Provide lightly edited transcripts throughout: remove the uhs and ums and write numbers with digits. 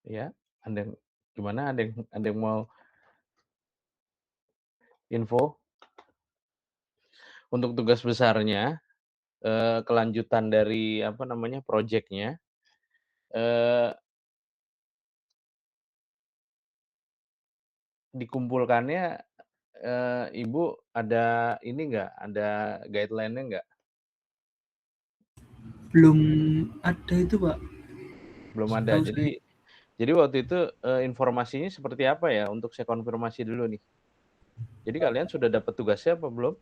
Ya, ada yang gimana? Ada yang mau info? Untuk tugas besarnya, kelanjutan dari apa namanya, projeknya, eee, dikumpulkannya, Ibu ada ini nggak, ada guideline-nya nggak? Belum ada itu, Pak, Belum ada. setahu saya. Jadi waktu itu, informasinya seperti apa ya? Untuk saya konfirmasi dulu nih. Jadi kalian sudah dapat tugasnya apa belum?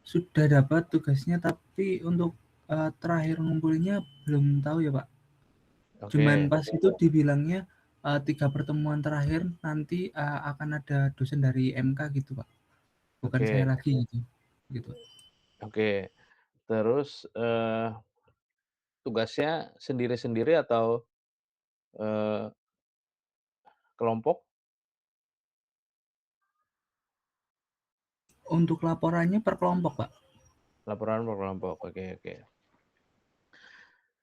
Sudah dapat tugasnya, tapi untuk, terakhir ngumpulinnya belum tahu ya, Pak. Cuman Oke pas itu dibilangnya, 3 pertemuan terakhir nanti, akan ada dosen dari MK gitu, Pak. Bukan saya oke lagi gitu, gitu. oke. Terus, tugasnya sendiri-sendiri atau, eee, kelompok? Untuk laporannya per kelompok, Pak. Laporan per kelompok, oke oke.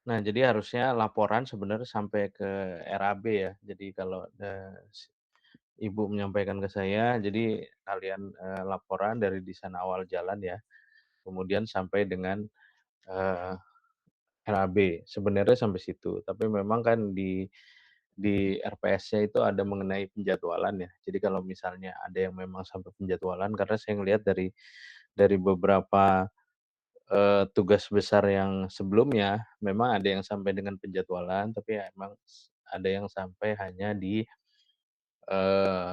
Nah, jadi harusnya laporan sebenarnya sampai ke RAB ya. Jadi kalau, Ibu menyampaikan ke saya, jadi kalian, laporan dari desain awal jalan ya, kemudian sampai dengan, eee, RAB, sebenarnya sampai situ. Tapi memang kan di RPS-nya itu ada mengenai penjadwalan ya. Jadi kalau misalnya ada yang memang sampai penjadwalan, karena saya ngelihat dari beberapa, tugas besar yang sebelumnya, memang ada yang sampai dengan penjadwalan, tapi ya emang ada yang sampai hanya di, eee,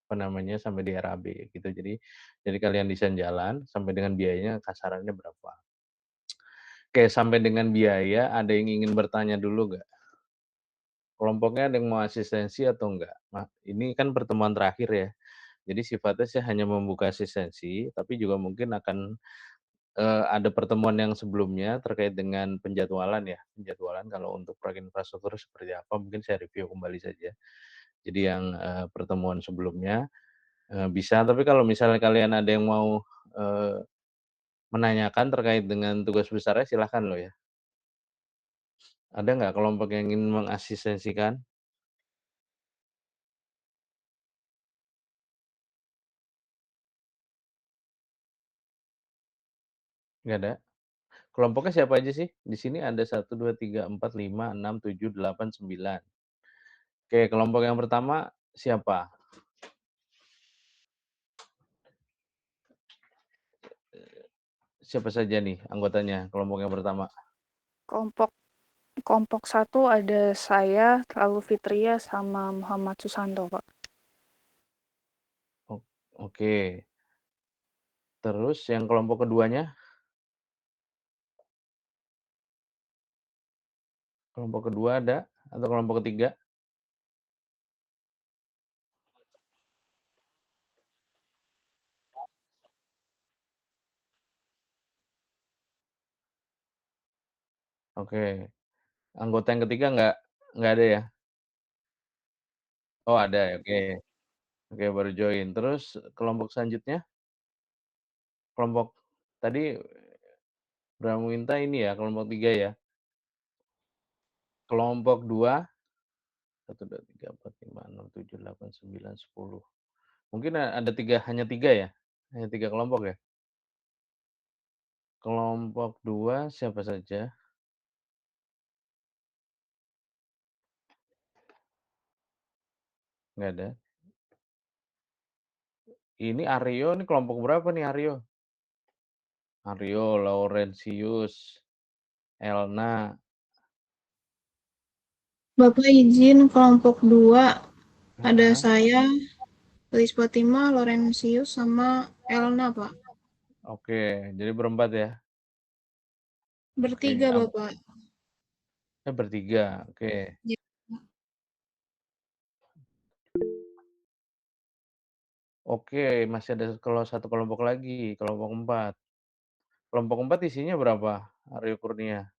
apa namanya, sampai di RAB gitu. Jadi kalian desain jalan sampai dengan biayanya kasarannya berapa. Oke, sampai dengan biaya, ada yang ingin bertanya dulu nggak? Kelompoknya ada yang mau asistensi atau enggak? Nah, ini kan pertemuan terakhir ya. Jadi sifatnya saya hanya membuka asistensi, tapi juga mungkin akan, ada pertemuan yang sebelumnya terkait dengan penjadwalan ya, penjadwalan kalau untuk proyek infrastruktur seperti apa, mungkin saya review kembali saja. Jadi yang, pertemuan sebelumnya, bisa, tapi kalau misalnya kalian ada yang mau, eee, menanyakan terkait dengan tugas besarnya silahkan loh ya. Ada nggak kelompok yang ingin mengasistensikan? Nggak ada? Kelompoknya siapa aja sih? Di sini ada 1, 2, 3, 4, 5, 6, 7, 8, 9. Oke, kelompok yang pertama siapa? Siapa saja nih anggotanya kelompok yang pertama? Kelompok kelompok satu ada saya, lalu Fitria sama Muhammad Susanto, Pak. Ok oke. Terus yang kelompok keduanya? Kelompok kedua ada? Atau kelompok ketiga? Oke. Anggota yang ketiga nggak ada ya? Oh ada, oke. Oke, baru join. Terus kelompok selanjutnya? Kelompok tadi Bramwinta ini ya, kelompok 3 ya? Kelompok 2, 1, 2, 3, 4, 5, 6, 7, 8, 9, 10. Mungkin ada 3, hanya 3 ya? Hanya 3 kelompok ya? Kelompok 2 siapa saja? Nggak ada. Ini Aryo nih kelompok berapa nih Aryo? Aryo, Laurentius, Elna, Bapak izin kelompok 2 ada heeh, saya, Liz Fatima, Lorenzius, sama Elna, Pak. oke, jadi berempat ya? Oke, Bertiga, Bapak. bertiga, oke. Ya, Oke, masih ada kalau satu kelompok lagi, kelompok 4. Kelompok 4 isinya berapa, Aryo Kurnia?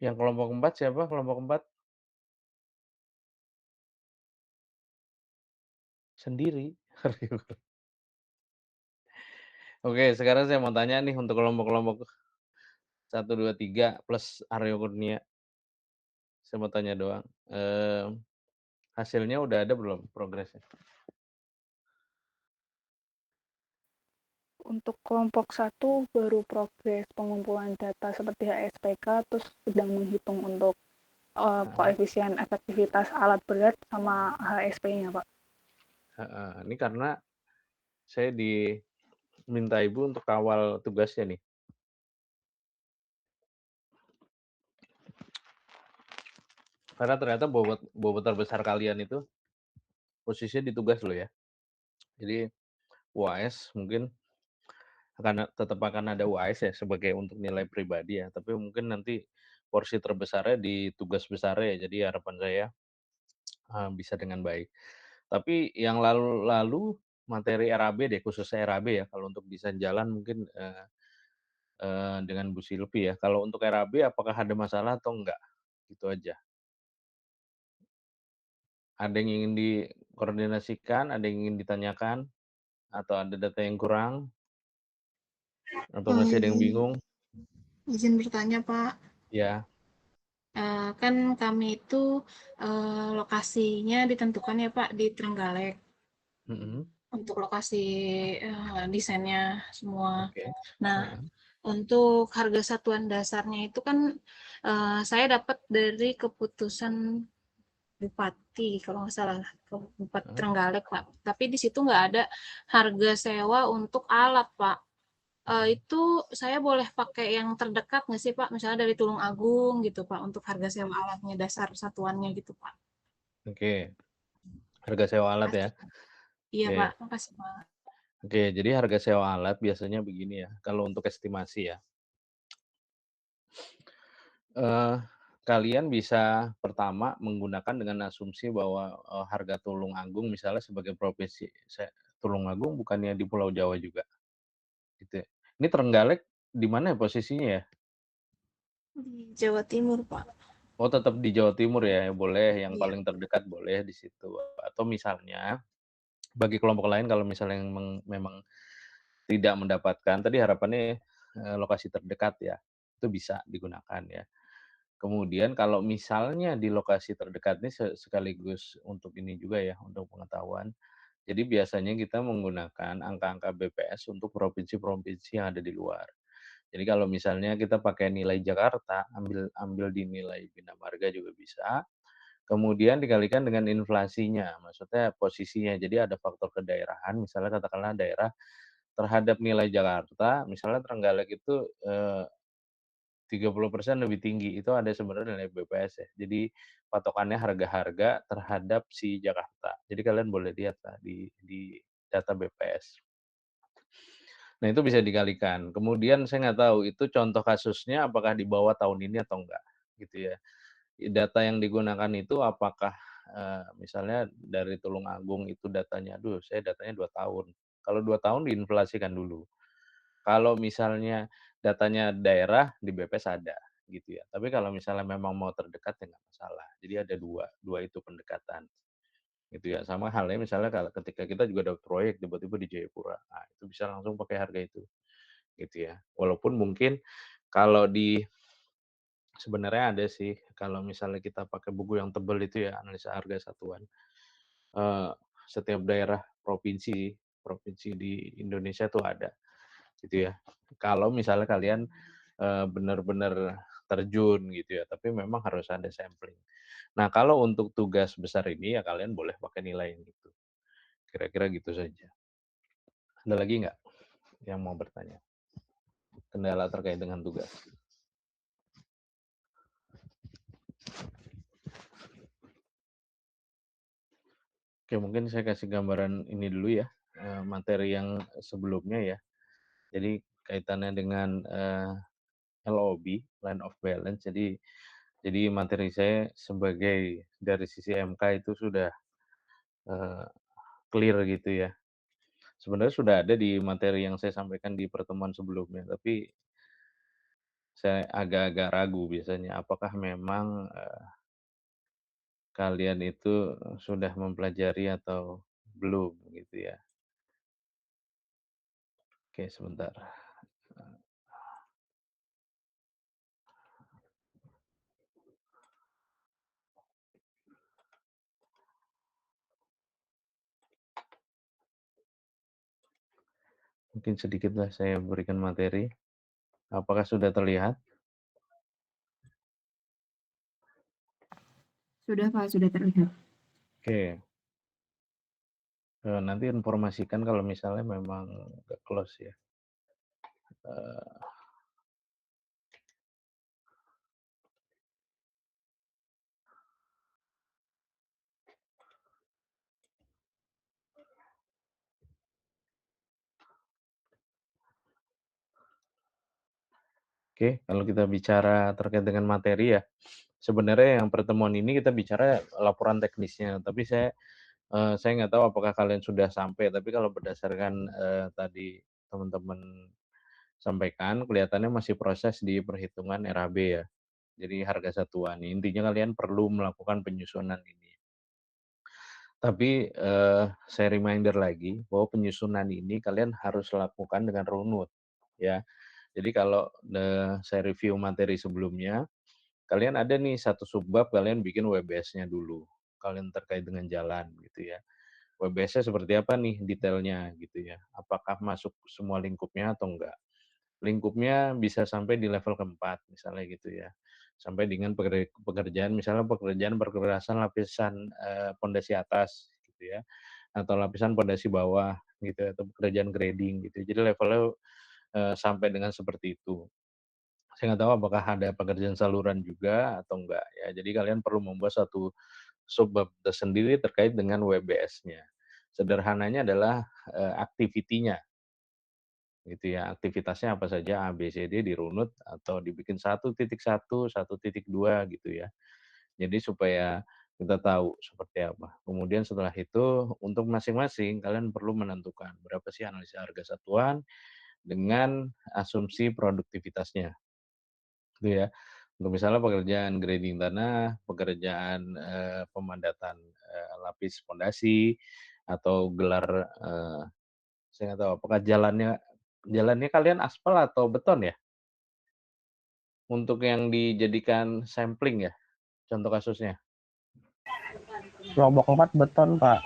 Yang kelompok 4 siapa kelompok 4? sendiri. Oke, sekarang saya mau tanya nih untuk kelompok-kelompok 1, 2, 3 plus Aryo Kurnia, saya mau tanya doang, hasilnya udah ada belum progresnya? Untuk kelompok 1 baru progres pengumpulan data seperti HSPK, terus sedang menghitung untuk Heeh, koefisien efektivitas alat berat sama HSP-nya, Pak. heeh. Ini karena saya diminta Ibu untuk kawal tugasnya nih. Karena ternyata bobot bobot terbesar kalian itu posisinya di tugas loh ya. Jadi UAS mungkin tetap akan ada UAS ya sebagai untuk nilai pribadi ya, tapi mungkin nanti porsi terbesarnya di tugas besarnya ya. Jadi harapan saya, bisa dengan baik. Tapi yang lalu-lalu materi RAB deh, khususnya RAB ya, kalau untuk desain jalan mungkin, dengan Bu Silvi ya. Kalau untuk RAB apakah ada masalah atau enggak? Gitu aja. Ada yang ingin dikoordinasikan, ada yang ingin ditanyakan, atau ada data yang kurang, atau masih ada yang izin, bingung? izin bertanya, Pak. Ya, Kan kami itu lokasinya ditentukan ya, Pak, di Trenggalek mhm, untuk lokasi desainnya semua. oke, Nah, heeh, untuk harga satuan dasarnya itu kan saya dapat dari keputusan Bupati kalau nggak salah, Bupati heeh. Trenggalek, Pak. Tapi di situ nggak ada harga sewa untuk alat, Pak. Mhm. Itu saya boleh pakai yang terdekat nggak sih, Pak? Misalnya dari Tulung Agung gitu, Pak, untuk harga sewa alatnya, dasar satuannya gitu, Pak. Oke, harga sewa alat ya? Makasih. Iya, Oke. Pak. Makasih, Pak. Oke, jadi harga sewa alat biasanya begini ya, kalau untuk estimasi ya, eee, kalian bisa pertama menggunakan dengan asumsi bahwa, harga Tulung Agung misalnya sebagai provinsi Tulung Agung bukannya di Pulau Jawa juga, gitu ya. Ini Trenggalek di mana ya posisinya ya? Di Jawa Timur, Pak. Oh tetap di Jawa Timur ya, boleh yang Iya. paling terdekat boleh di situ. Atau misalnya bagi kelompok lain kalau misalnya yang memang tidak mendapatkan, tadi harapannya, lokasi terdekat ya, itu bisa digunakan ya. Kemudian kalau misalnya di lokasi terdekat ini sekaligus untuk ini juga ya, untuk pengetahuan, jadi biasanya kita menggunakan angka-angka BPS untuk provinsi-provinsi yang ada di luar. Jadi kalau misalnya kita pakai nilai Jakarta, ambil ambil di nilai Bina Marga juga bisa, kemudian dikalikan dengan inflasinya, maksudnya posisinya. Jadi ada faktor kedaerahan, misalnya katakanlah daerah terhadap nilai Jakarta, misalnya Trenggalek itu, 30% lebih tinggi, itu ada sebenarnya nilai BPS ya. Jadi patokannya harga-harga terhadap si Jakarta. Jadi kalian boleh lihat lah di data BPS. Nah itu bisa dikalikan. Kemudian saya nggak tahu itu contoh kasusnya apakah di bawah tahun ini atau enggak, gitu ya. Data yang digunakan itu apakah, misalnya dari Tulung Agung itu datanya, aduh saya datanya 2 tahun. Kalau 2 tahun diinflasikan dulu. Kalau misalnya datanya daerah, di BPS ada, gitu ya. Tapi kalau misalnya memang mau terdekat ya nggak masalah. Jadi ada dua itu pendekatan, gitu ya. Sama halnya misalnya kalau ketika kita juga dapat proyek tiba-tiba di Jayapura, nah itu bisa langsung pakai harga itu, gitu ya. Walaupun mungkin kalau sebenarnya ada sih, kalau misalnya kita pakai buku yang tebel itu ya, analisa harga satuan, eee, setiap daerah provinsi provinsi di Indonesia tuh ada, gitu ya. Kalau misalnya kalian, benar-benar terjun gitu ya, tapi memang harus ada sampling. Nah, kalau untuk tugas besar ini ya kalian boleh pakai nilai yang itu. Kira-kira gitu saja. Ada lagi nggak yang mau bertanya? Kendala terkait dengan tugas? Oke, mungkin saya kasih gambaran ini dulu ya, materi yang sebelumnya ya. Jadi kaitannya dengan, LOB, line of balance. Jadi materi saya sebagai dari sisi MK itu sudah, eee, clear gitu ya. Sebenarnya sudah ada di materi yang saya sampaikan di pertemuan sebelumnya, tapi saya agak-agak ragu biasanya apakah memang, kalian itu sudah mempelajari atau belum gitu ya. Oke sebentar. Mungkin sedikitlah saya berikan materi. Apakah sudah terlihat? Sudah Pak, sudah terlihat. Oke. Nanti informasikan kalau misalnya memang nggak close ya. Eee, oke, kalau kita bicara terkait dengan materi ya, sebenarnya yang pertemuan ini kita bicara laporan teknisnya, tapi saya nggak tahu apakah kalian sudah sampai, tapi kalau berdasarkan, tadi teman-teman sampaikan, kelihatannya masih proses di perhitungan RAB ya. Jadi harga satuan, intinya kalian perlu melakukan penyusunan ini. Tapi, saya reminder lagi bahwa penyusunan ini kalian harus lakukan dengan runut, ya. Jadi kalau, saya review materi sebelumnya, kalian ada nih satu subbab kalian bikin WBS-nya dulu, kalian terkait dengan jalan gitu ya. WBS-nya seperti apa nih detailnya gitu ya, apakah masuk semua lingkupnya atau enggak. Lingkupnya bisa sampai di level keempat misalnya gitu ya, sampai dengan pekerjaan misalnya pekerjaan perkerasan lapisan, pondasi atas gitu ya, atau lapisan pondasi bawah gitu ya, atau pekerjaan grading gitu. Jadi levelnya, sampai dengan seperti itu. Saya nggak tahu apakah ada pekerjaan saluran juga atau enggak ya. Jadi kalian perlu membuat satu subbab tersendiri terkait dengan WBS-nya. Sederhananya adalah, activity-nya gitu ya, aktivitasnya apa saja A, B, C, D dirunut atau dibikin 1.1, 1.2 gitu ya. Jadi supaya kita tahu seperti apa. Kemudian setelah itu untuk masing-masing kalian perlu menentukan berapa sih analisa harga satuan dengan asumsi produktivitasnya, gitu ya. Untuk misalnya pekerjaan grading tanah, pekerjaan, pemadatan, lapis pondasi, atau gelar, saya nggak tahu apakah jalannya jalannya kalian aspal atau beton ya? Untuk yang dijadikan sampling ya, contoh kasusnya? Kelompok 4 beton, Pak.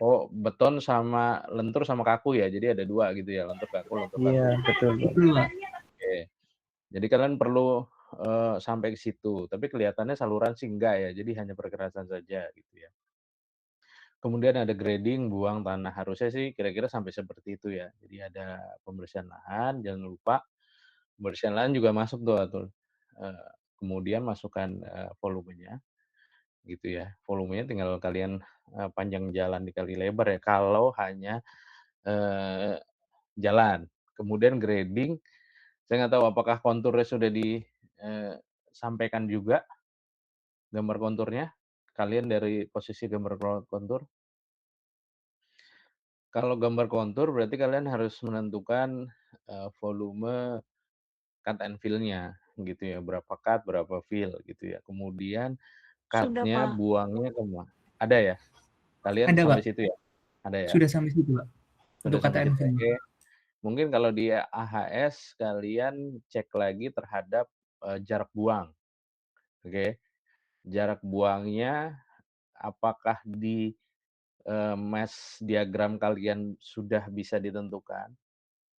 Oh, beton sama lentur sama kaku ya? Jadi ada 2 gitu ya, lentur kaku. Iya, betul, Pak. Betul, Pak. Oke. Jadi kalian perlu, sampai ke situ, tapi kelihatannya saluran sih enggak ya, jadi hanya perkerasan saja gitu ya. Kemudian ada grading, buang tanah, harusnya sih kira-kira sampai seperti itu ya. Jadi ada pembersihan lahan, jangan lupa pembersihan lahan juga masuk tuh, kemudian masukkan, volumenya gitu ya. Volumenya tinggal kalian, panjang jalan dikali lebar ya, kalau hanya, eee, jalan. Kemudian grading, saya nggak tahu apakah konturnya sudah sampaikan juga, gambar konturnya? Kalian dari posisi gambar kontur? Kalau gambar kontur berarti kalian harus menentukan, volume cut and fill-nya gitu ya, berapa cut, berapa fill gitu ya. Kemudian Sudah, cut-nya Pak. buangnya ada ya? Kalian Ada, sampai Pak. situ ya? Ada ya? Sudah sampai situ, Pak. Sudah Untuk sampai KTN situ, film. oke. Mungkin kalau di AHS kalian cek lagi terhadap, jarak buang, oke. Jarak buangnya apakah di, mesh diagram kalian sudah bisa ditentukan,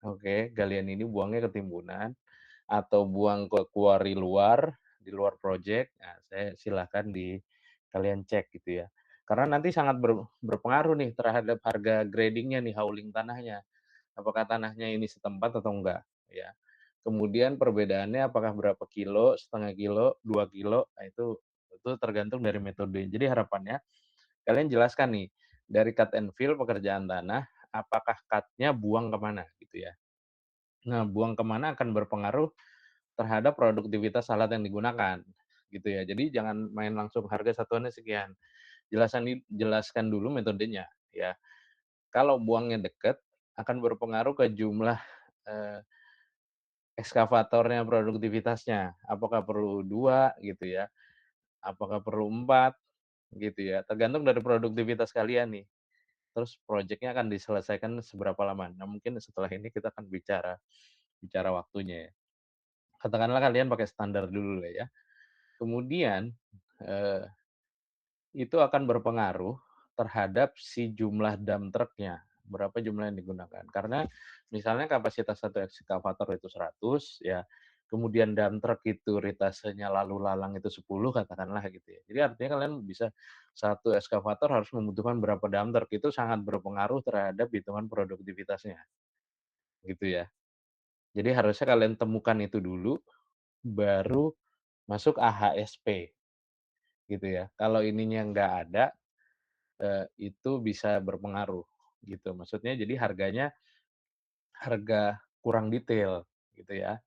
oke, galian ini buangnya ke timbunan atau buang ke quarry luar, di luar project, nah saya silahkan kalian cek gitu ya. Karena nanti sangat berpengaruh nih terhadap harga grading-nya nih, hauling tanahnya. Apakah tanahnya ini setempat atau enggak, ya. Kemudian perbedaannya apakah berapa kilo, setengah kilo, 2 kilo, nah itu tergantung dari metode. Jadi harapannya kalian jelaskan nih, dari cut and fill pekerjaan tanah, apakah cut-nya buang kemana gitu ya. Nah, buang kemana akan berpengaruh terhadap produktivitas alat yang digunakan, gitu ya. Jadi jangan main langsung harga satuannya sekian. Jelaskan dulu metodenya, ya. Kalau buangnya dekat, akan berpengaruh ke jumlah, eee, ekskavatornya, produktivitasnya. Apakah perlu 2 gitu ya, apakah perlu 4 gitu ya, tergantung dari produktivitas kalian nih. terus proyeknya akan diselesaikan seberapa lama. Nah, mungkin setelah ini kita akan bicara waktunya ya. Katakanlah kalian pakai standar dulu lah ya. Kemudian eh, itu akan berpengaruh terhadap si jumlah dump truck-nya. Berapa jumlah yang digunakan. Karena misalnya kapasitas satu ekskavator itu 100, ya, kemudian dump truck itu ritasenya lalu lalang itu 10, katakanlah gitu ya. Jadi artinya kalian bisa satu ekskavator harus membutuhkan berapa dump truck, itu sangat berpengaruh terhadap hitungan produktivitasnya. Gitu ya. Jadi harusnya kalian temukan itu dulu, baru masuk AHSP. Gitu ya. Kalau ininya nggak ada, itu bisa berpengaruh gitu. Maksudnya jadi harga kurang detail gitu ya.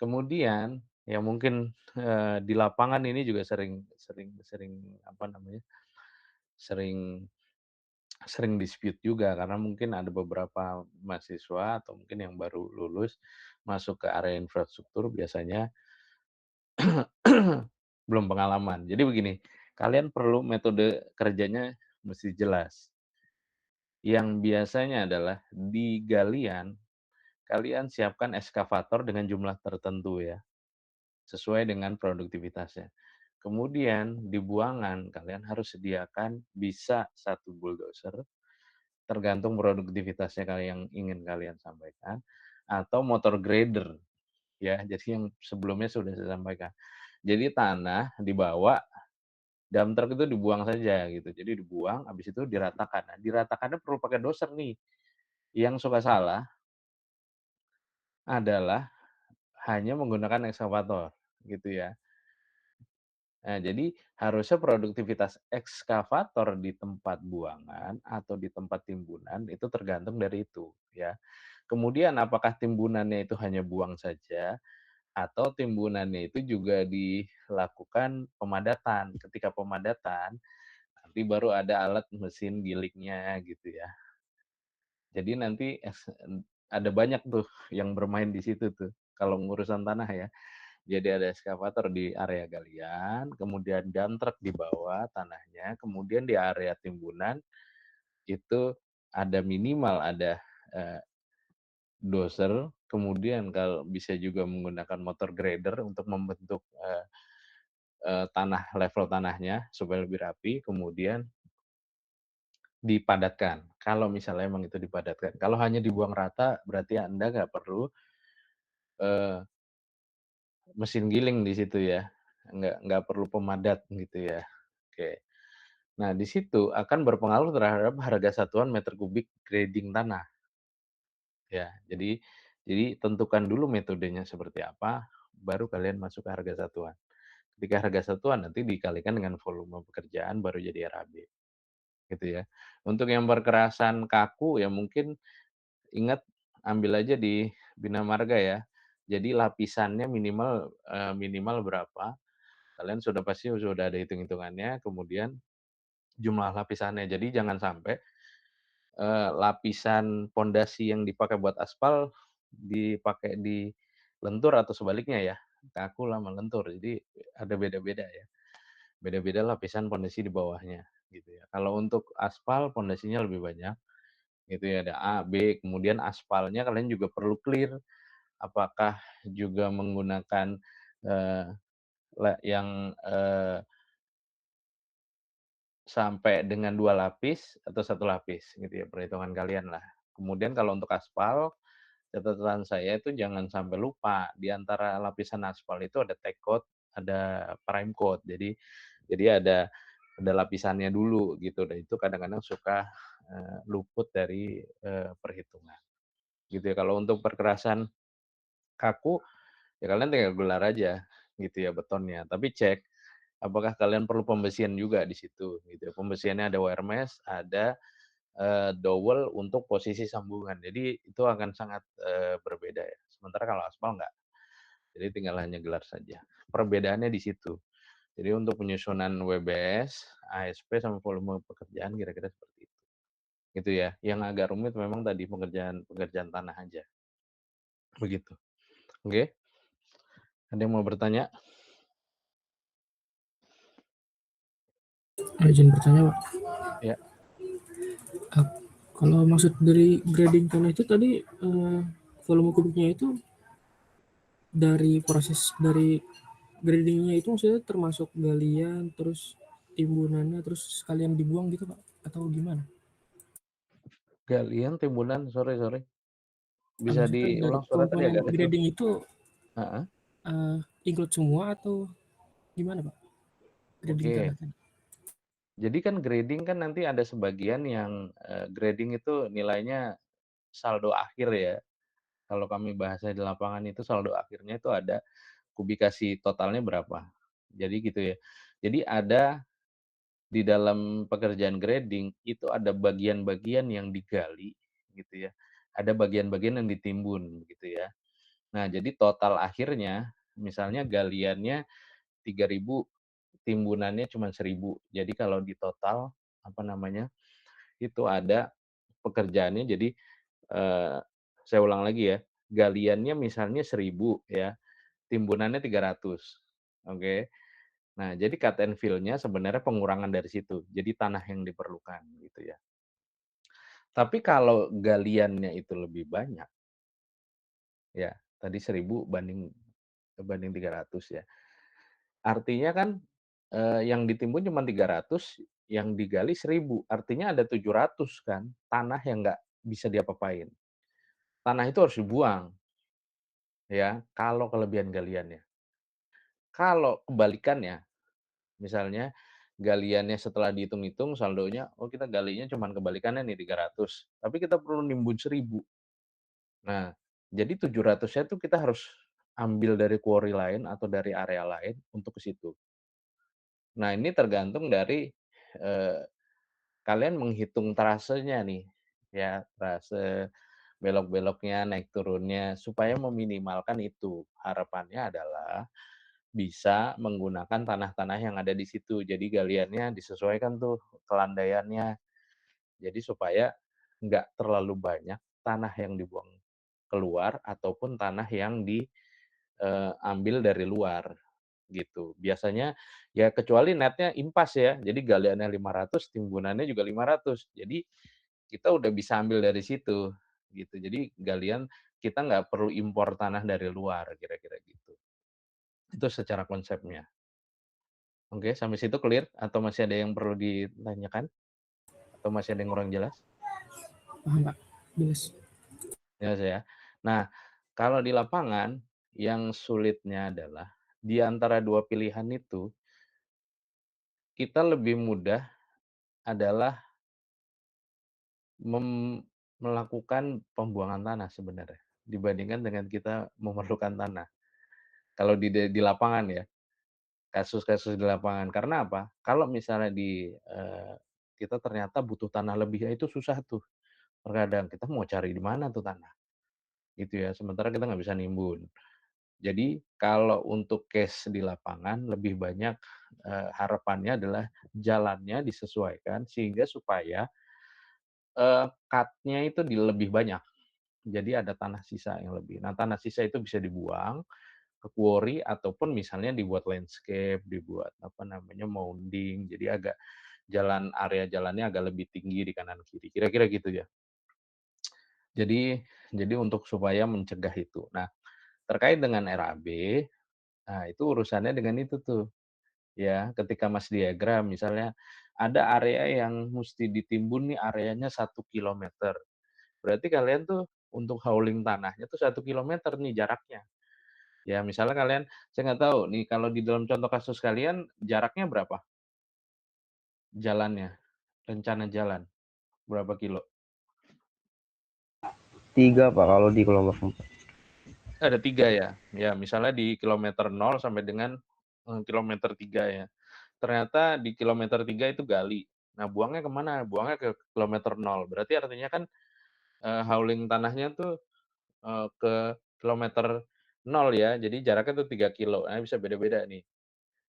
Kemudian ya mungkin, di lapangan ini juga sering sering sering apa namanya, sering sering dispute juga karena mungkin ada beberapa mahasiswa atau mungkin yang baru lulus masuk ke area infrastruktur biasanya belum pengalaman. Jadi begini, kalian perlu metode kerjanya mesti jelas. Yang biasanya adalah di galian, kalian siapkan ekskavator dengan jumlah tertentu ya, sesuai dengan produktivitasnya. Kemudian di buangan, kalian harus sediakan bisa 1 bulldozer, tergantung produktivitasnya kalian yang ingin kalian sampaikan, atau motor grader ya, jadi yang sebelumnya sudah saya sampaikan. Jadi tanah dibawa, dump truck itu dibuang saja gitu. Jadi dibuang, habis itu diratakan. Nah, diratakannya perlu pakai doser nih. Yang suka salah adalah hanya menggunakan ekskavator, gitu ya. Nah, jadi harusnya produktivitas ekskavator di tempat buangan atau di tempat timbunan itu tergantung dari itu, ya. Kemudian apakah timbunannya itu hanya buang saja atau timbunannya itu juga dilakukan pemadatan. Ketika pemadatan, nanti baru ada alat mesin gilingnya gitu ya. Jadi nanti ada banyak tuh yang bermain di situ tuh kalau urusan tanah ya. Jadi ada ekskavator di area galian, kemudian dump truck di bawah tanahnya, kemudian di area timbunan itu ada minimal ada doser, kemudian kalau bisa juga menggunakan motor grader untuk membentuk tanah level tanahnya supaya lebih rapi, kemudian dipadatkan. Kalau misalnya emang itu dipadatkan. Kalau hanya dibuang rata, berarti Anda nggak perlu mesin giling di situ ya, nggak perlu pemadat gitu ya. Oke. Nah, di situ akan berpengaruh terhadap harga satuan meter kubik grading tanah. Ya, jadi tentukan dulu metodenya seperti apa, baru kalian masuk ke harga satuan. Ketika harga satuan nanti dikalikan dengan volume pekerjaan baru jadi RAB, gitu ya. Untuk yang perkerasan kaku ya mungkin ingat ambil aja di Bina Marga ya. Jadi lapisannya minimal berapa, kalian sudah pasti sudah ada hitung-hitungannya, kemudian jumlah lapisannya. Jadi jangan sampai lapisan pondasi yang dipakai buat aspal dipakai di lentur atau sebaliknya ya, kaku sama lentur. Jadi ada beda-beda ya. Beda-beda lapisan pondasi di bawahnya gitu ya. Kalau untuk aspal pondasinya lebih banyak gitu ya, ada A, B, kemudian aspalnya kalian juga perlu clear apakah juga menggunakan eh, yang sampai dengan 2 lapis atau 1 lapis gitu ya, perhitungan kalian lah. Kemudian kalau untuk aspal, catatan saya itu jangan sampai lupa di antara lapisan aspal itu ada tag coat, ada prime coat. Jadi ada lapisannya dulu gitu, dan itu kadang-kadang suka luput dari perhitungan. Gitu ya. Kalau untuk perkerasan kaku, ya kalian tinggal gelar aja gitu ya betonnya. Tapi cek apakah kalian perlu pembesian juga di situ gitu ya. Pembesiannya ada wire mesh, ada dowel untuk posisi sambungan. Jadi itu akan sangat berbeda ya. Sementara kalau aspal enggak. Jadi tinggal hanya gelar saja. Perbedaannya di situ. Jadi untuk penyusunan WBS, ASP sama volume pekerjaan kira-kira seperti itu. Gitu ya. Yang agak rumit memang tadi pekerjaan tanah aja. Begitu. Oke. Ada yang mau bertanya? Izin bertanya, Pak. Ya. Kalau maksud dari grading tanah itu tadi volume kubiknya itu dari proses dari gradingnya itu maksudnya termasuk galian terus timbunannya terus sekalian dibuang gitu Pak atau gimana? Galian, timbunan, sorry. Bisa Maksudnya dari diulang suara tadi komponen agak kecil? grading itu Heeh, include semua atau gimana Pak? Grading tanah oke. tadi. Jadi kan grading kan nanti ada sebagian yang, grading itu nilainya saldo akhir ya. Kalau kami bahasnya di lapangan itu saldo akhirnya itu ada kubikasi totalnya berapa. Jadi gitu ya. Jadi ada di dalam pekerjaan grading itu ada bagian-bagian yang digali gitu ya. Ada bagian-bagian yang ditimbun gitu ya. Nah, jadi total akhirnya misalnya galiannya 3.000, timbunannya cuma 1.000. Jadi kalau di total apa namanya, itu ada pekerjaannya jadi, eee, saya ulang lagi ya, galiannya misalnya 1.000 ya, timbunannya 300, oke. Nah, jadi cut and fill-nya sebenarnya pengurangan dari situ, jadi tanah yang diperlukan gitu ya. Tapi kalau galiannya itu lebih banyak, ya tadi 1.000 banding 300 ya, artinya kan, yang ditimbun cuma 300, yang digali 1.000, artinya ada 700 kan tanah yang nggak bisa diapa-apain. Tanah itu harus dibuang ya, kalau kelebihan galiannya. Kalau kebalikannya, misalnya galiannya setelah dihitung-hitung saldonya, oh kita galinya cuman kebalikannya nih 300, tapi kita perlu nimbun 1.000. Nah, jadi 700-nya tuh kita harus ambil dari quarry lain atau dari area lain untuk ke situ. Nah, ini tergantung dari, eee, kalian menghitung trasenya nih, ya, trase belok-beloknya, naik turunnya, supaya meminimalkan itu. Harapannya adalah bisa menggunakan tanah-tanah yang ada di situ. Jadi galiannya disesuaikan tuh kelandaiannya. Jadi supaya nggak terlalu banyak tanah yang dibuang keluar ataupun tanah yang diambil dari luar gitu. Biasanya ya kecuali netnya impas ya. Jadi galiannya 500, timbunannya juga 500. Jadi kita udah bisa ambil dari situ gitu. Jadi galian kita nggak perlu impor tanah dari luar kira-kira gitu. Itu secara konsepnya. Oke, sampai situ clear atau masih ada yang perlu ditanyakan? Atau masih ada yang kurang jelas? Paham Pak? Jelas. Jelas ya. Nah, kalau di lapangan yang sulitnya adalah di antara dua pilihan itu kita lebih mudah adalah melakukan pembuangan tanah sebenarnya dibandingkan dengan kita memerlukan tanah. Kalau di lapangan ya, kasus-kasus di lapangan. Karena apa? Kalau misalnya kita ternyata butuh tanah lebih, ya itu susah tuh. Terkadang kita mau cari di mana tuh tanah, gitu ya. Sementara kita nggak bisa nimbun. Jadi kalau untuk case di lapangan lebih banyak harapannya adalah jalannya disesuaikan sehingga supaya cut-nya itu lebih banyak. Jadi ada tanah sisa yang lebih. Nah, tanah sisa itu bisa dibuang ke quarry ataupun misalnya dibuat landscape, dibuat apa namanya mounding. Jadi agak area jalannya agak lebih tinggi di kanan kiri. Kira-kira gitu ya. Jadi untuk supaya mencegah itu. Nah, terkait dengan RAB, nah itu urusannya dengan itu tuh. Ya, ketika Mas diagram misalnya ada area yang mesti ditimbun nih areanya 1 kilometer. Berarti kalian tuh untuk hauling tanahnya tuh 1 kilometer nih jaraknya. Ya misalnya kalian, saya nggak tahu nih kalau di dalam contoh kasus kalian jaraknya berapa jalannya, rencana jalan, berapa kilo? 3 Pak kalau di kelompok 4. Ada 3 ya? Ya misalnya di kilometer 0 sampai dengan kilometer 3 ya. Ternyata di kilometer 3 itu gali. Nah buangnya kemana? Buangnya ke kilometer 0. Berarti artinya kan hauling tanahnya tuh ke kilometer 0 ya. Jadi jaraknya tuh 3 kilo. Nah bisa beda-beda nih.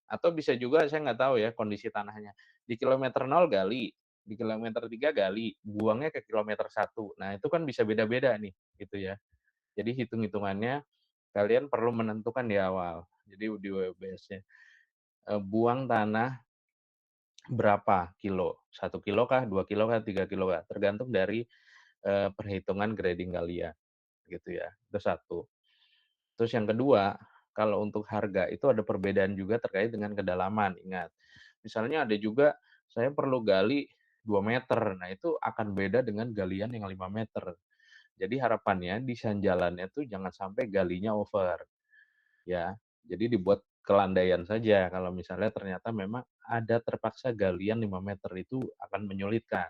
Atau bisa juga saya nggak tahu ya kondisi tanahnya. Di kilometer 0 gali, di kilometer 3 gali, buangnya ke kilometer 1. Nah, itu kan bisa beda-beda nih, gitu ya. Jadi hitung-hitungannya kalian perlu menentukan di awal. Jadi di WBS-nya, buang tanah berapa kilo, 1 kilo kah, 2 kilo kah, 3 kilo kah, tergantung dari, perhitungan grading kalian, gitu ya, itu satu. Terus yang kedua, kalau untuk harga itu ada perbedaan juga terkait dengan kedalaman, ingat. Misalnya ada juga saya perlu gali 2 meter, nah itu akan beda dengan galian yang 5 meter. Jadi harapannya desain jalannya tuh jangan sampai galinya over, ya. Jadi dibuat kelandaian saja kalau misalnya ternyata memang ada terpaksa galian 5 meter itu akan menyulitkan,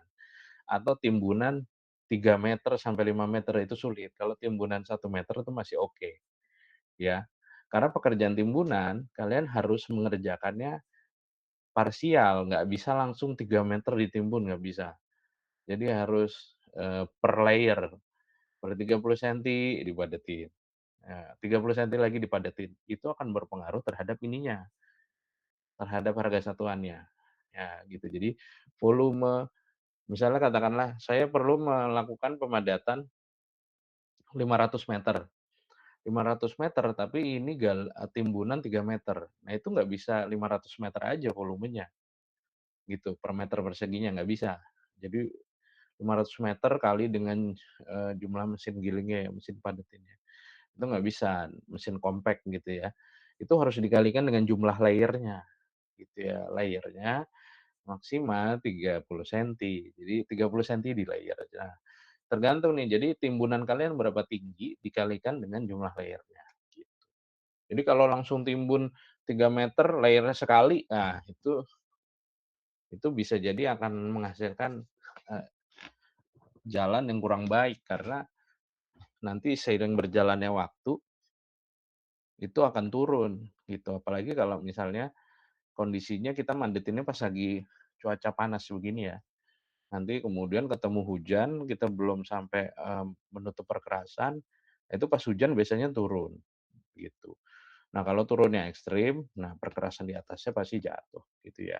atau timbunan 3 meter sampai 5 meter itu sulit, kalau timbunan 1 meter itu masih oke, ya. Karena pekerjaan timbunan, kalian harus mengerjakannya parsial, nggak bisa langsung 3 meter ditimbun, nggak bisa. Jadi harus, per layer, per 30 senti dipadetin, 30 senti lagi dipadetin, itu akan berpengaruh terhadap ininya, terhadap harga satuannya. Ya gitu, jadi volume misalnya katakanlah saya perlu melakukan pemadatan 500 meter. 500 meter, tapi ini timbunan 3 meter. Nah, itu nggak bisa 500 meter aja volumenya, gitu, per meter perseginya, nggak bisa. Jadi 500 meter kali dengan, jumlah mesin gilingnya ya, mesin padetinnya. Itu nggak bisa, mesin compact gitu ya. Itu harus dikalikan dengan jumlah layernya, gitu ya. Layernya maksimal 30 senti. Jadi 30 senti di layer aja. Tergantung nih, jadi timbunan kalian berapa tinggi dikalikan dengan jumlah layernya, gitu. Jadi kalau langsung timbun 3 meter layernya sekali, nah itu bisa jadi akan menghasilkan, eee, jalan yang kurang baik karena nanti seiring berjalannya waktu, itu akan turun gitu. Apalagi kalau misalnya kondisinya kita mandetinnya pas lagi cuaca panas begini ya, nanti kemudian ketemu hujan, kita belum sampai, menutup perkerasan, itu pas hujan biasanya turun, gitu. Nah, kalau turunnya ekstrim, nah perkerasan di atasnya pasti jatuh, gitu ya.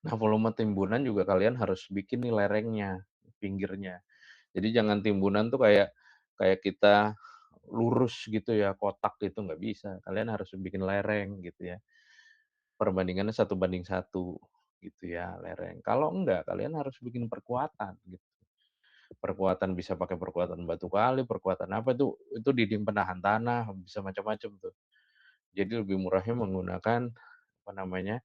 Nah, volume timbunan juga kalian harus bikin nih lerengnya, pinggirnya. Jadi jangan timbunan tuh kayak kayak kita lurus gitu ya, kotak gitu, nggak bisa. Kalian harus bikin lereng gitu ya. Perbandingannya 1:1 gitu ya, lereng. Kalau enggak, kalian harus bikin perkuatan gitu. Perkuatan bisa pakai perkuatan batu kali, perkuatan apa itu dinding penahan tanah, bisa macam-macam tuh. Jadi lebih murahnya menggunakan apa namanya,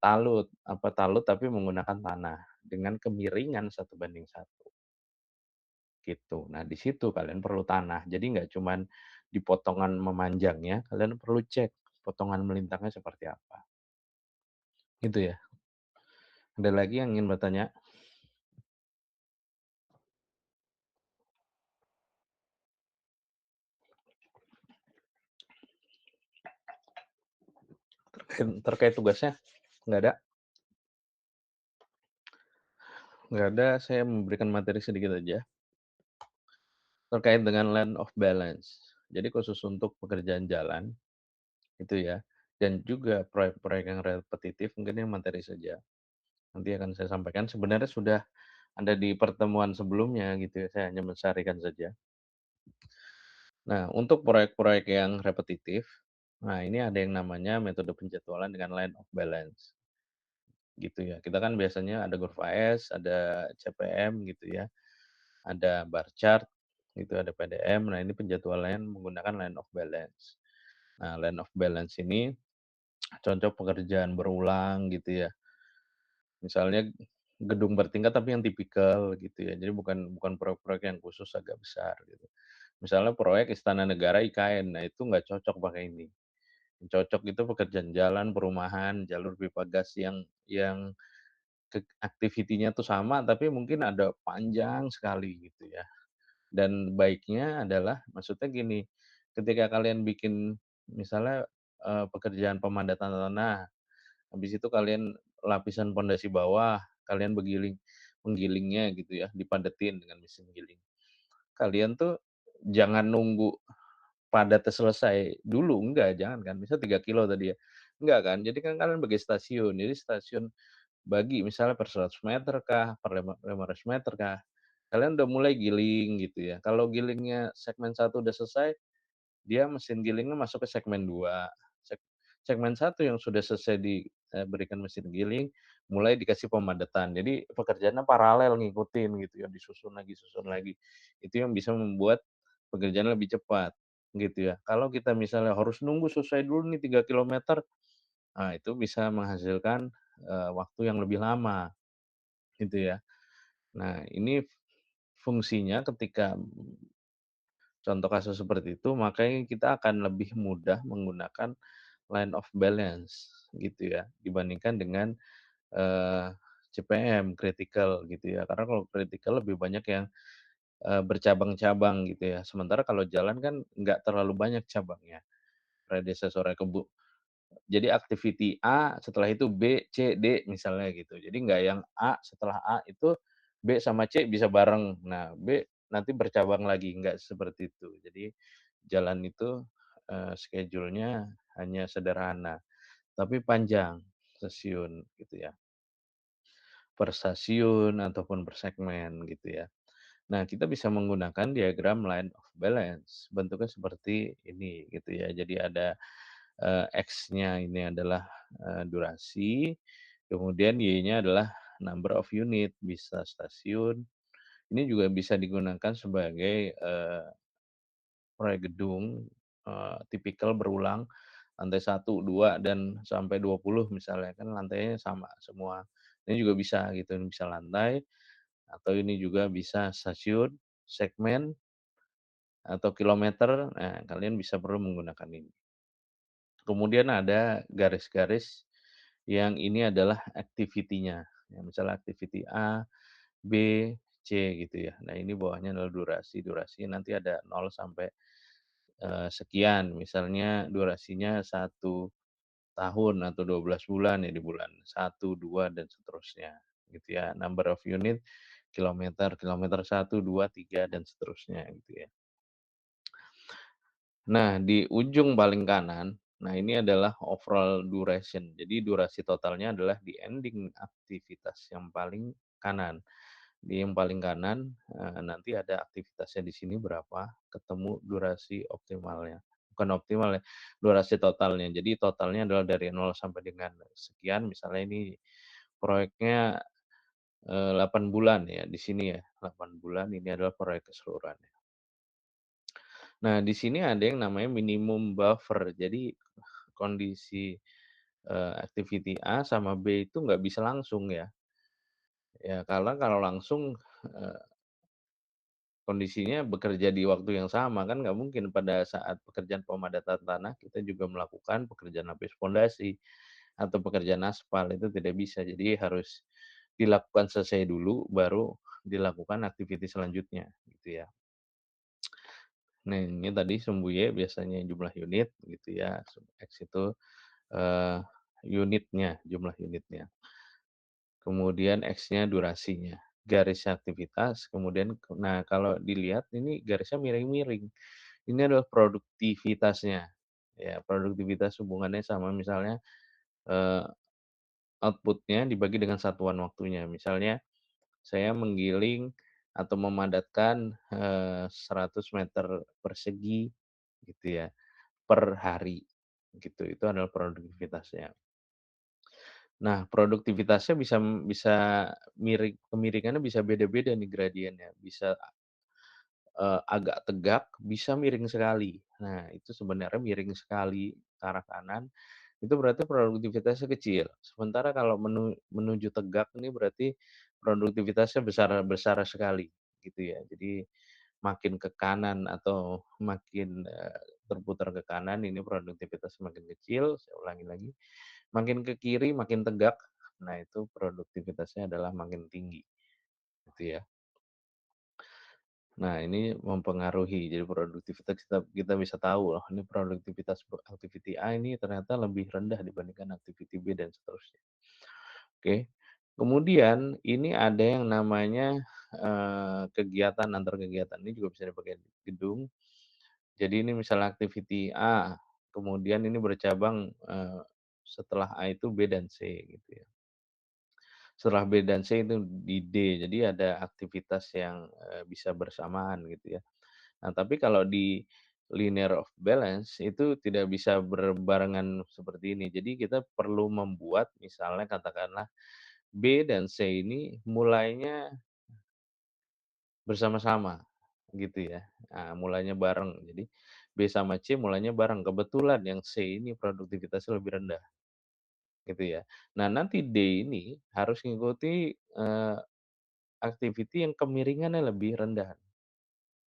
talut tapi menggunakan tanah dengan kemiringan 1:1 gitu. Nah, di situ kalian perlu tanah. Jadi nggak cuman di potongan memanjangnya, kalian perlu cek potongan melintangnya seperti apa. Gitu ya. Ada lagi yang ingin bertanya? Terkait tugasnya? Nggak ada? Nggak ada, saya memberikan materi sedikit aja. Terkait dengan land of balance. Jadi khusus untuk pekerjaan jalan, itu ya, dan juga proyek-proyek yang repetitif, mungkin yang materi saja. Nanti akan saya sampaikan, sebenarnya sudah ada di pertemuan sebelumnya gitu ya, saya hanya mensyarikan saja. Nah, untuk proyek-proyek yang repetitif, nah ini ada yang namanya metode penjadwalan dengan line of balance, gitu ya. Kita kan biasanya ada Groove AS, ada CPM gitu ya, ada bar chart, gitu, ada PDM. Nah, ini penjadwalan menggunakan line of balance. Nah, line of balance ini cocok pekerjaan berulang gitu ya. Misalnya gedung bertingkat tapi yang tipikal gitu ya. Jadi bukan bukan proyek-proyek yang khusus agak besar gitu. Misalnya proyek Istana Negara IKN, nah itu nggak cocok pakai ini. Yang cocok itu pekerjaan jalan, perumahan, jalur pipa gas yang aktivitinya tuh sama tapi mungkin ada panjang sekali gitu ya. Dan baiknya adalah maksudnya gini, ketika kalian bikin misalnya, pekerjaan pemadatan tanah, habis itu kalian lapisan pondasi bawah, kalian menggilingnya gitu ya, dipadetin dengan mesin giling. Kalian tuh jangan nunggu padatnya selesai dulu, enggak, jangan kan, misal 3 kilo tadi ya, enggak kan. Jadi kan kalian bagi stasiun, jadi stasiun bagi misalnya per 100 meter kah, per 500 meter kah, kalian udah mulai giling gitu ya. Kalau gilingnya segmen satu udah selesai, dia mesin gilingnya masuk ke segmen 2. Segmen satu yang sudah selesai berikan mesin giling, mulai dikasih pemadatan. Jadi pekerjaannya paralel ngikutin gitu ya, disusun lagi. Itu yang bisa membuat pekerjaan lebih cepat gitu ya. Kalau kita misalnya harus nunggu selesai dulu nih 3 kilometer, nah itu bisa menghasilkan, waktu yang lebih lama gitu ya. Nah ini fungsinya ketika contoh kasus seperti itu, makanya kita akan lebih mudah menggunakan line of balance gitu ya, dibandingkan dengan, CPM, critical gitu ya. Karena kalau critical lebih banyak yang, bercabang-cabang gitu ya. Sementara kalau jalan kan nggak terlalu banyak cabangnya, predecessor-nya jadi activity A, setelah itu B, C, D misalnya gitu. Jadi nggak yang A, setelah A itu B sama C bisa bareng. Nah, B nanti bercabang lagi, nggak seperti itu. Jadi jalan itu, schedule-nya hanya sederhana, tapi panjang stasiun gitu ya. Per stasiun ataupun per segmen gitu ya. Nah, kita bisa menggunakan diagram line of balance. Bentuknya seperti ini gitu ya. Jadi ada X-nya ini adalah, durasi, kemudian Y-nya adalah number of unit, bisa stasiun. Ini juga bisa digunakan sebagai, proyek gedung, tipikal berulang, lantai 1, 2, dan sampai 20 misalnya, kan lantainya sama semua. Ini juga bisa gitu, ini bisa lantai, atau ini juga bisa stasiun, segmen, atau kilometer, nah kalian bisa perlu menggunakan ini. Kemudian ada garis-garis yang ini adalah activity-nya, ya misalnya activity A, B, C gitu ya. Nah ini bawahnya adalah durasi nanti ada 0 sampai, sekian, misalnya durasinya 1 tahun atau 12 bulan ya di bulan 1, 2, dan seterusnya gitu ya. Number of unit, kilometer 1, 2, 3, dan seterusnya gitu ya. Nah, di ujung paling kanan, nah ini adalah overall duration. Jadi durasi totalnya adalah di ending aktivitas yang paling kanan. Di yang paling kanan, nanti ada aktivitasnya di sini berapa, ketemu durasi optimalnya. Bukan optimal ya, durasi totalnya. Jadi totalnya adalah dari 0 sampai dengan sekian, misalnya ini proyeknya, 8 bulan ya, di sini ya, 8 bulan ini adalah proyek keseluruhan. Nah, di sini ada yang namanya minimum buffer. Jadi kondisi, activity A sama B itu nggak bisa langsung ya. Ya, karena kalau langsung, eee, kondisinya bekerja di waktu yang sama, kan nggak mungkin pada saat pekerjaan pemadatan tanah kita juga melakukan pekerjaan lapis fondasi atau pekerjaan aspal, itu tidak bisa. Jadi harus dilakukan selesai dulu, baru dilakukan aktiviti selanjutnya, gitu ya. Nah, ini tadi sumbu Y biasanya jumlah unit gitu ya, sum X itu, eee, unitnya, jumlah unitnya. Kemudian X-nya durasinya, garis aktivitas, kemudian nah kalau dilihat ini garisnya miring-miring. Ini adalah produktivitasnya, ya produktivitas hubungannya sama misalnya, eee, output-nya dibagi dengan satuan waktunya. Misalnya saya menggiling atau memadatkan, 100 meter persegi gitu ya, per hari, gitu. Itu adalah produktivitasnya. Nah, produktivitasnya bisa bisa kemiringannya bisa beda-beda nih gradiennya, bisa, agak tegak, bisa miring sekali. Nah, itu sebenarnya miring sekali ke arah kanan, itu berarti produktivitasnya kecil. Sementara kalau menuju tegak ini berarti produktivitasnya besar besar sekali, gitu ya. Jadi makin ke kanan atau makin, terputar ke kanan ini produktivitas semakin kecil, saya ulangi lagi, makin ke kiri makin tegak, nah itu produktivitasnya adalah makin tinggi, gitu ya. Nah ini mempengaruhi, jadi produktivitas kita kita bisa tahu, oh ini produktivitas activity A ini ternyata lebih rendah dibandingkan activity B dan seterusnya. Oke, kemudian ini ada yang namanya, kegiatan antar kegiatan, ini juga bisa dipakai di gedung. Jadi ini misalnya activity A, kemudian ini bercabang, setelah A itu B dan C gitu ya. Setelah B dan C itu di D, jadi ada aktivitas yang, bisa bersamaan gitu ya. Nah tapi kalau di linear of balance itu tidak bisa berbarengan seperti ini. Jadi kita perlu membuat misalnya katakanlah B dan C ini mulainya bersama-sama gitu ya. Nah, mulainya bareng. Jadi B sama C mulainya bareng. Kebetulan yang C ini produktivitasnya lebih rendah gitu ya. Nah, nanti D ini harus mengikuti activity yang kemiringannya lebih rendah.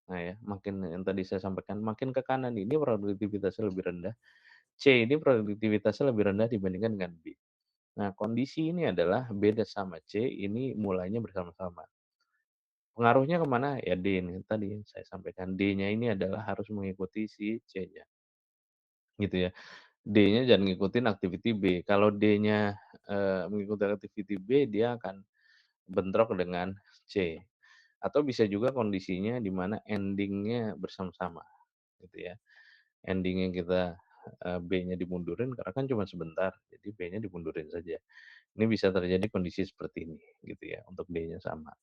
Nah ya, makin yang tadi saya sampaikan, makin ke kanan ini produktivitasnya lebih rendah, C ini produktivitasnya lebih rendah dibandingkan dengan B. Nah, kondisi ini adalah B dan sama C ini mulainya bersama-sama. Pengaruhnya kemana? Ya D ini tadi yang saya sampaikan, D-nya ini adalah harus mengikuti si C-nya, gitu ya. D-nya jangan ngikutin activity B. Kalau D-nya mengikuti activity B, dia akan bentrok dengan C. Atau bisa juga kondisinya di mana ending-nya bersama-sama, gitu ya. Ending-nya kita B-nya dimundurin karena kan cuma sebentar, jadi B-nya dimundurin saja. Ini bisa terjadi kondisi seperti ini, gitu ya, untuk D-nya sama.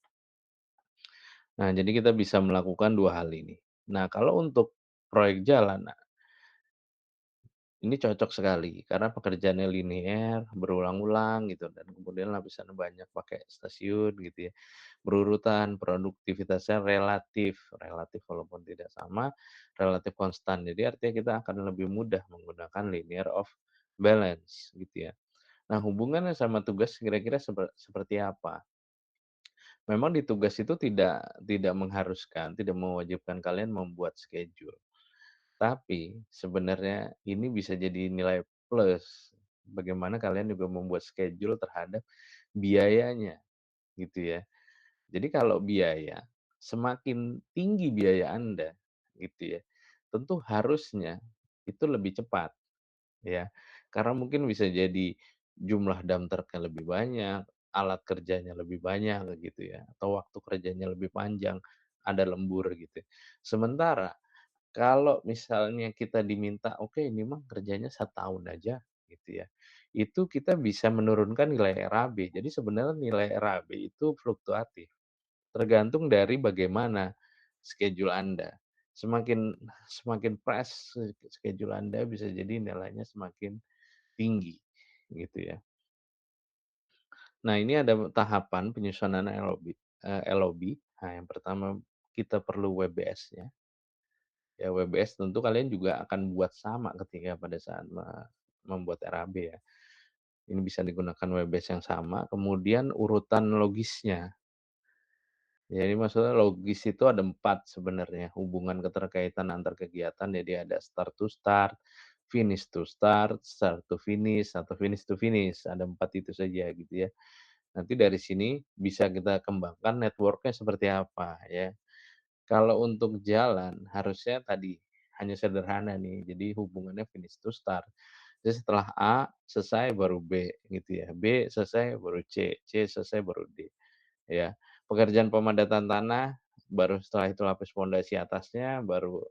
Nah, jadi kita bisa melakukan 2 hal ini. Nah, kalau untuk proyek jalan, nah, ini cocok sekali karena pekerjaannya linear, berulang-ulang gitu dan kemudian lapisannya banyak pakai stasiun gitu ya. Berurutan, produktivitasnya relatif relatif walaupun tidak sama, relatif konstan. Jadi artinya kita akan lebih mudah menggunakan linear of balance gitu ya. Nah, hubungannya sama tugas kira-kira seperti apa? Memang di tugas itu tidak mengharuskan, tidak mewajibkan kalian membuat schedule. Tapi sebenarnya ini bisa jadi nilai plus, bagaimana kalian juga membuat schedule terhadap biayanya, gitu ya. Jadi kalau biaya, semakin tinggi biaya Anda, gitu ya, tentu harusnya itu lebih cepat, ya. Karena mungkin bisa jadi jumlah dump truck-nya lebih banyak, alat kerjanya lebih banyak, gitu ya, atau waktu kerjanya lebih panjang, ada lembur gitu. Sementara kalau misalnya kita diminta, "Oke, ini mah kerjanya 1 tahun aja," gitu ya, itu kita bisa menurunkan nilai RAB. Jadi sebenarnya nilai RAB itu fluktuatif, tergantung dari bagaimana schedule Anda. Semakin semakin press schedule Anda bisa jadi nilainya semakin tinggi, gitu ya. Nah, ini ada tahapan penyusunan LOB LOB. Nah, yang pertama kita perlu WBS-nya. Ya WBS tentu kalian juga akan buat sama ketika pada saat membuat RAB ya. Ini bisa digunakan WBS yang sama, kemudian urutan logisnya. Ya ini maksudnya logis itu ada 4 sebenarnya, hubungan keterkaitan antar kegiatan, jadi ada start to start, finish to start, start to finish, atau finish to finish, ada 4 itu saja gitu ya. Nanti dari sini bisa kita kembangkan network-nya seperti apa ya. Kalau untuk jalan harusnya tadi hanya sederhana nih, jadi hubungannya finish to start. Jadi setelah A selesai baru B gitu ya, B selesai baru C, C selesai baru D ya. Pekerjaan pemadatan tanah baru setelah itu lapis pondasi atasnya baru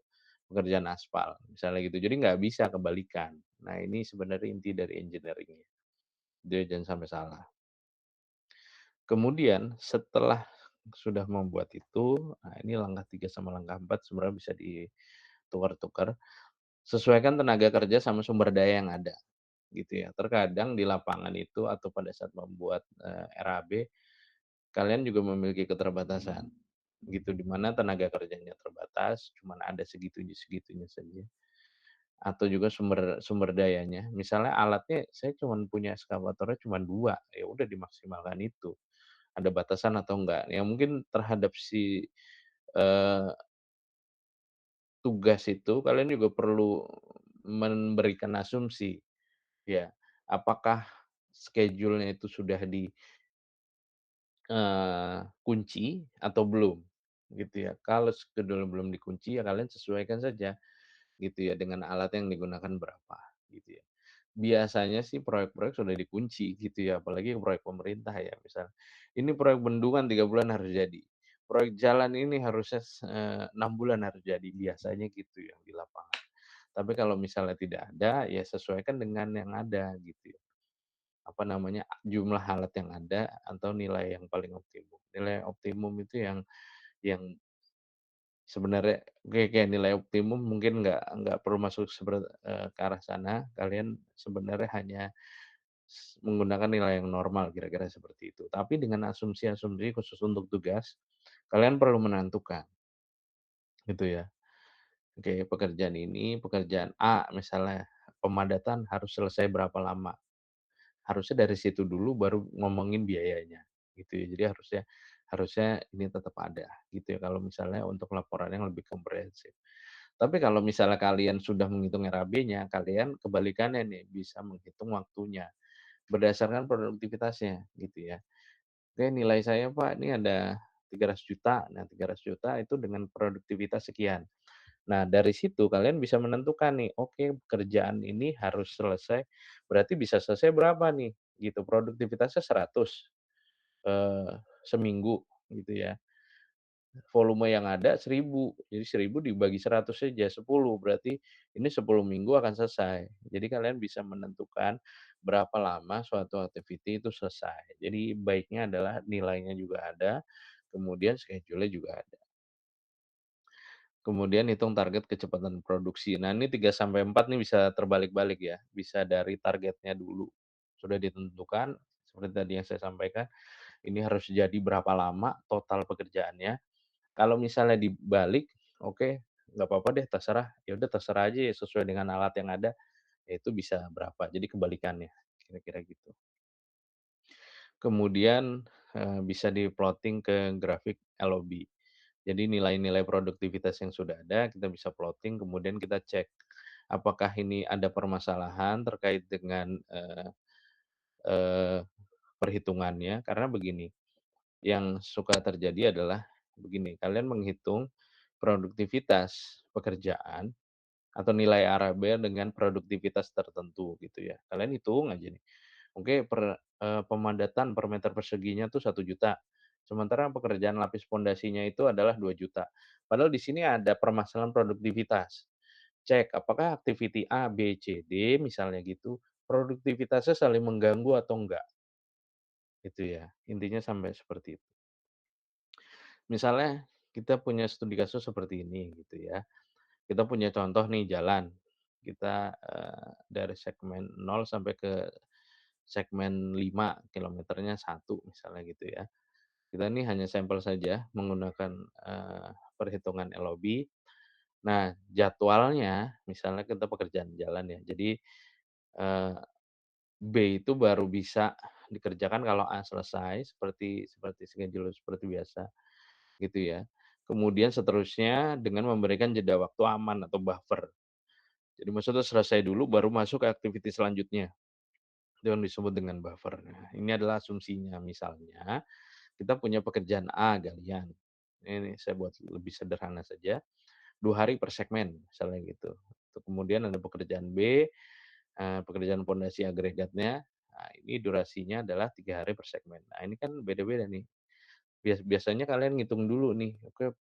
pekerjaan aspal, misalnya gitu. Jadi nggak bisa kebalikan. Nah ini sebenarnya inti dari engineering-nya. Jadi jangan sampai salah. Kemudian setelah sudah membuat itu, nah ini langkah 3 sama langkah 4 sebenarnya bisa ditukar-tukar, sesuaikan tenaga kerja sama sumber daya yang ada, gitu ya. Terkadang di lapangan itu atau pada saat membuat, RAB, kalian juga memiliki keterbatasan, gitu, di mana tenaga kerjanya terbatas, cuman ada segitunya saja, atau juga sumber sumber dayanya. Misalnya alatnya saya cuman punya eskavatornya cuman 2, ya udah dimaksimalkan itu. Ada batasan atau enggak. Ya mungkin terhadap si, eee, tugas itu kalian juga perlu memberikan asumsi, ya. Apakah schedule-nya itu sudah kunci atau belum, gitu ya. Kalau schedule belum dikunci, ya kalian sesuaikan saja, gitu ya, dengan alat yang digunakan berapa, gitu ya. Biasanya sih proyek-proyek sudah dikunci gitu ya, apalagi proyek pemerintah ya, misal, ini proyek bendungan 3 bulan harus jadi, proyek jalan ini harusnya 6 bulan harus jadi, biasanya gitu yang di lapangan. Tapi kalau misalnya tidak ada, ya sesuaikan dengan yang ada gitu ya, apa namanya, jumlah alat yang ada atau nilai yang paling optimum. Nilai optimum itu yang Sebenarnya kayak nilai optimum mungkin nggak perlu masuk ke arah sana, kalian sebenarnya hanya menggunakan nilai yang normal kira-kira seperti itu. Tapi dengan asumsi-asumsi khusus untuk tugas, kalian perlu menentukan gitu ya. Oke, pekerjaan A misalnya, pemadatan harus selesai berapa lama. Harusnya dari situ dulu baru ngomongin biayanya, gitu ya. Jadi harusnya harusnya ini tetap ada, gitu ya, kalau misalnya untuk laporan yang lebih komprehensif. Tapi kalau misalnya kalian sudah menghitung RAB-nya, kalian kebalikannya nih, bisa menghitung waktunya, berdasarkan produktivitasnya, gitu ya. Oke, nilai saya Pak, ini ada 300 juta. Nah, 300 juta itu dengan produktivitas sekian. Nah, dari situ kalian bisa menentukan nih, oke pekerjaan ini harus selesai, berarti bisa selesai berapa nih, gitu. Produktivitasnya 100 seminggu gitu ya. Volume yang ada 1000, jadi 1000 dibagi 100 saja, 10, berarti ini 10 minggu akan selesai. Jadi kalian bisa menentukan berapa lama suatu activity itu selesai. Jadi baiknya adalah nilainya juga ada, kemudian schedule-nya juga ada. Kemudian hitung target kecepatan produksi. Nah, ini 3 sampai 4 nih bisa terbalik-balik ya, bisa dari targetnya dulu. Sudah ditentukan, seperti tadi yang saya sampaikan, ini harus jadi berapa lama total pekerjaannya. Kalau misalnya dibalik, oke, nggak apa-apa deh, terserah. Ya udah terserah aja ya, sesuai dengan alat yang ada, ya itu bisa berapa. Jadi kebalikannya, kira-kira gitu. Kemudian, bisa di-plotting ke grafik LOB. Jadi nilai-nilai produktivitas yang sudah ada kita bisa plotting, kemudian kita cek, apakah ini ada permasalahan terkait dengan, eee, perhitungannya. Karena begini, yang suka terjadi adalah begini, kalian menghitung produktivitas pekerjaan atau nilai RAB dengan produktivitas tertentu gitu ya. Kalian hitung aja nih, oke pemadatan per meter perseginya tuh 1 juta, sementara pekerjaan lapis pondasinya itu adalah 2 juta. Padahal di sini ada permasalahan produktivitas. Cek apakah activity A, B, C, D misalnya gitu, produktivitasnya saling mengganggu atau enggak, gitu ya. Intinya sampai seperti itu. Misalnya kita punya studi kasus seperti ini gitu ya. Kita punya contoh nih jalan, kita, dari segmen 0 sampai ke segmen 5, kilometernya 1 misalnya gitu ya. Kita ini hanya sampel saja menggunakan, perhitungan LOB. Nah, jadwalnya misalnya kita pekerjaan jalan ya, jadi, eee, B itu baru bisa dikerjakan kalau A selesai seperti seperti schedule seperti biasa, gitu ya. Kemudian seterusnya dengan memberikan jeda waktu aman atau buffer. Jadi maksudnya selesai dulu baru masuk ke aktiviti selanjutnya, itu yang disebut dengan buffer. Nah, ini adalah asumsinya, misalnya kita punya pekerjaan A galian, ini saya buat lebih sederhana saja, 2 hari per segmen, misalnya gitu. Kemudian ada pekerjaan B, pekerjaan pondasi agregatnya, nah ini durasinya adalah 3 hari per segmen. Nah ini kan beda-beda nih, biasanya kalian ngitung dulu nih, oke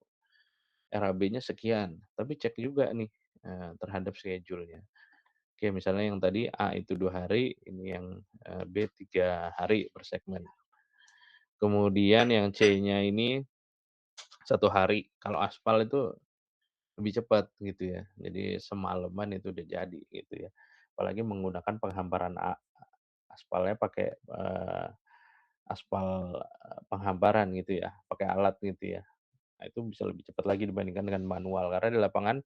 RAB-nya sekian, tapi cek juga nih, terhadap schedule-nya. Oke, misalnya yang tadi A itu 2 hari, ini yang, B 3 hari per segmen. Kemudian yang C-nya ini 1 hari, kalau aspal itu lebih cepat gitu ya, jadi semalaman itu udah jadi gitu ya. Apalagi menggunakan penghamparan aspalnya pakai, aspal, penghamparan gitu ya, pakai alat gitu ya. Nah, itu bisa lebih cepat lagi dibandingkan dengan manual, karena di lapangan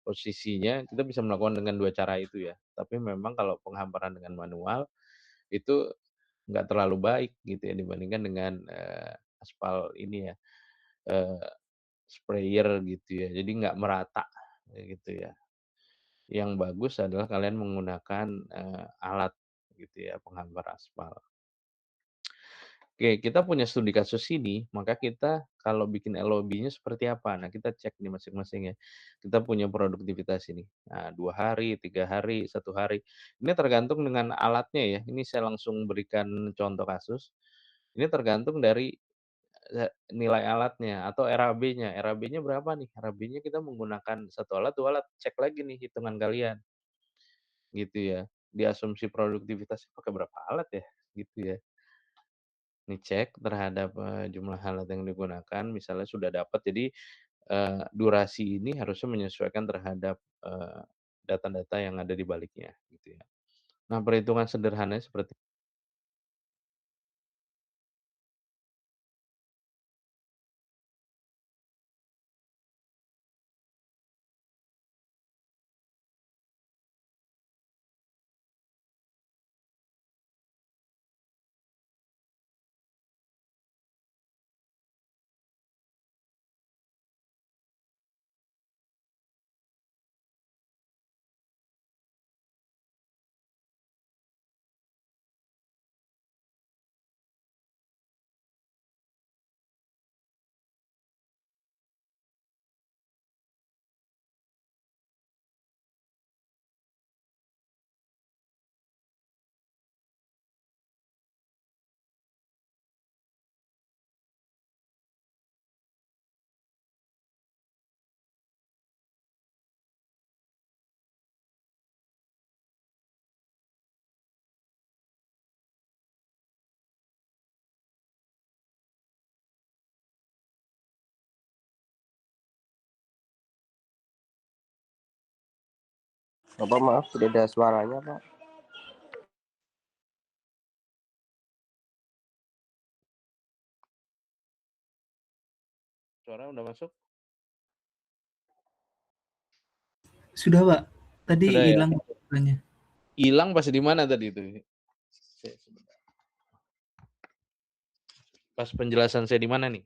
posisinya kita bisa melakukan dengan 2 cara itu ya. Tapi memang kalau penghamparan dengan manual, itu nggak terlalu baik gitu ya dibandingkan dengan, aspal ini ya, eee, sprayer gitu ya, jadi nggak merata, kayak gitu ya. Yang bagus adalah kalian menggunakan, alat gitu ya, penghampar aspal. Oke, kita punya studi kasus ini, maka kita kalau bikin LOB-nya seperti apa? Nah, kita cek nih masing-masing ya. Kita punya produktivitas ini. Nah, 2 hari, 3 hari, 1 hari. Ini tergantung dengan alatnya ya. Ini saya langsung berikan contoh kasus. Ini tergantung dari, nilai alatnya atau RAB-nya. RAB-nya berapa nih? RAB-nya kita menggunakan 1 alat, 2 alat. Cek lagi nih hitungan kalian, gitu ya. Di asumsi produktivitasnya pakai berapa alat ya? Gitu ya. Dicek terhadap, jumlah alat yang digunakan, misalnya sudah dapat, jadi durasi ini harusnya menyesuaikan terhadap, data-data yang ada di baliknya, gitu ya. Nah, perhitungan sederhananya seperti Bapak maaf tidak ada suaranya Pak. suara udah masuk? Sudah, Pak. Tadi Sudah ya? hilang suaranya. Hilang pas di mana tadi itu? Sebentar. Pas penjelasan saya di mana nih?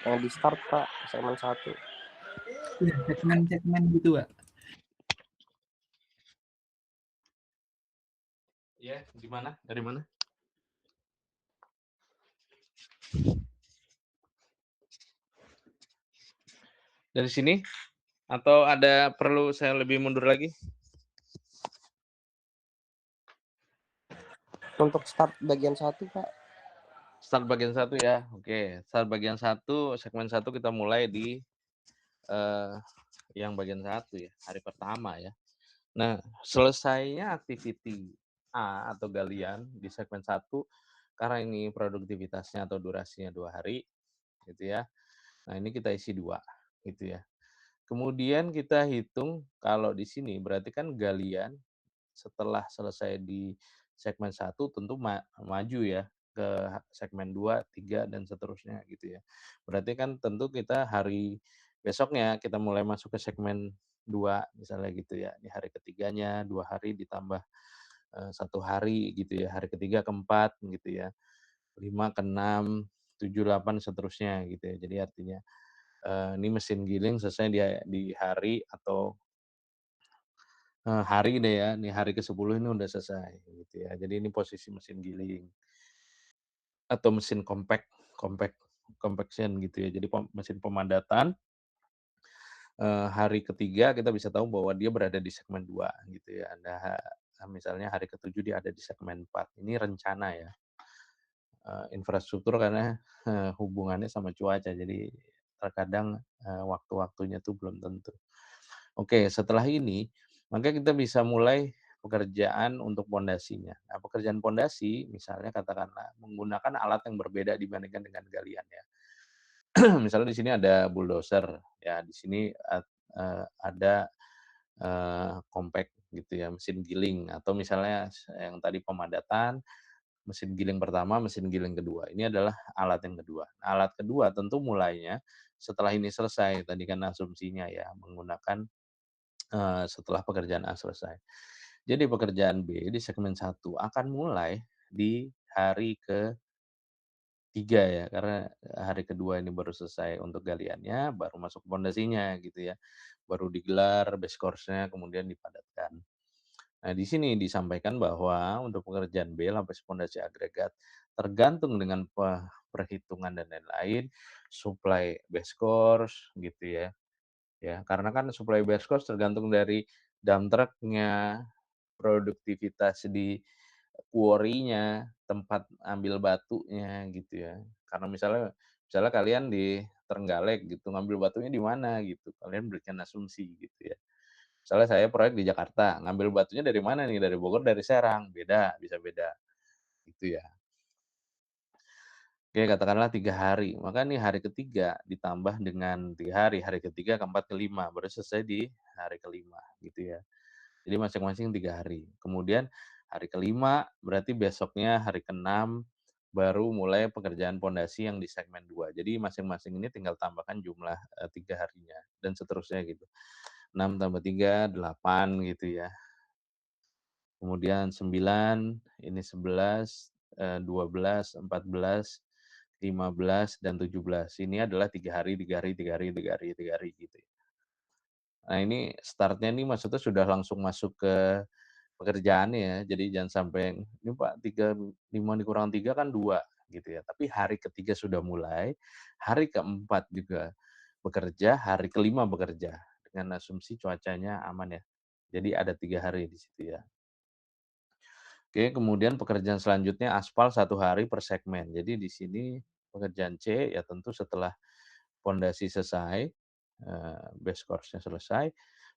Yang di start Pak, segmen 1. Iya, segmen-segmen gitu, Pak. Ya, di mana? Dari mana? Dari sini? Atau ada perlu saya lebih mundur lagi? Untuk start bagian 1 Pak. Start bagian 1 ya. Oke, start bagian 1, segmen 1 kita mulai di yang bagian 1 ya, hari pertama ya. Nah, selesainya activity A atau galian di segmen 1 karena ini produktivitasnya atau durasinya 2 hari gitu ya. Nah, ini kita isi 2 gitu ya. Kemudian kita hitung kalau di sini berarti kan galian setelah selesai di segmen 1 tentu maju ya ke segmen 2, 3 dan seterusnya gitu ya. Berarti kan tentu kita hari besoknya kita mulai masuk ke segmen 2 misalnya gitu ya. Di hari ketiganya 2 hari ditambah 1 hari gitu ya. Hari ketiga ke-4 gitu ya. 5 ke-6, 7, 8 seterusnya gitu ya. Jadi artinya ini mesin giling selesai di hari atau hari deh ya, nih hari ke-10 ini udah selesai gitu ya. Jadi ini posisi mesin giling atau mesin compaction gitu ya. Jadi mesin pemadatan, hari ketiga kita bisa tahu bahwa dia berada di segmen 2 gitu ya. Misalnya hari ke-7 dia ada di segmen 4. Ini rencana ya. Infrastruktur karena, hubungannya sama cuaca. Jadi terkadang, waktu-waktunya tuh belum tentu. Oke, setelah ini, maka kita bisa mulai pekerjaan untuk pondasinya. Nah, pekerjaan pondasi misalnya katakanlah menggunakan alat yang berbeda dibandingkan dengan galian ya. Misalnya di sini ada bulldozer, ya di sini ada, compact gitu ya, mesin giling atau misalnya yang tadi pemadatan, mesin giling pertama, mesin giling kedua. Ini adalah alat yang kedua. Nah, alat kedua tentu mulainya setelah ini selesai, tadi kan asumsinya ya, menggunakan setelah pekerjaan A selesai. Jadi pekerjaan B di segmen 1 akan mulai di hari ke-3 ya, karena hari kedua ini baru selesai untuk galiannya, baru masuk pondasinya gitu ya. Baru digelar base course-nya, kemudian dipadatkan. Nah, di sini disampaikan bahwa untuk pekerjaan B lapis pondasi agregat tergantung dengan perhitungan dan lain-lain, supply base course gitu ya. Ya, karena kan supply base cost tergantung dari dump truck-nya, produktivitas di quarry-nya, tempat ambil batunya gitu ya. Karena misalnya misalnya kalian di Trenggalek gitu, ngambil batunya di mana gitu, kalian berikan asumsi gitu ya. Misalnya saya proyek di Jakarta, ngambil batunya dari mana nih, dari Bogor, dari Serang, beda, bisa beda, gitu ya. Oke, katakanlah 3 hari, maka nih hari ketiga ditambah dengan 3 hari ketiga, keempat, kelima, baru selesai di hari kelima gitu ya. Jadi masing-masing 3 hari. Kemudian hari kelima berarti besoknya hari keenam baru mulai pekerjaan pondasi yang di segmen 2. Jadi masing-masing ini tinggal tambahkan jumlah, 3 harinya dan seterusnya gitu. 6 tambah 3 8 gitu ya. Kemudian 9, ini 11, 12, 14, 15, dan 17. Ini adalah 3 hari 3 hari 3 hari 3 hari 3 hari gitu ya. Nah ini startnya nih maksudnya sudah langsung masuk ke pekerjaannya ya, jadi jangan sampai, "Ini Pak 5 dikurang 3 kan 2," gitu ya. Tapi hari ketiga sudah mulai, hari keempat juga bekerja, hari kelima bekerja, dengan asumsi cuacanya aman ya. Jadi ada 3 hari di situ ya. Oke, kemudian pekerjaan selanjutnya aspal 1 hari per segmen. Jadi di sini pekerjaan C ya tentu setelah pondasi selesai, base course-nya selesai,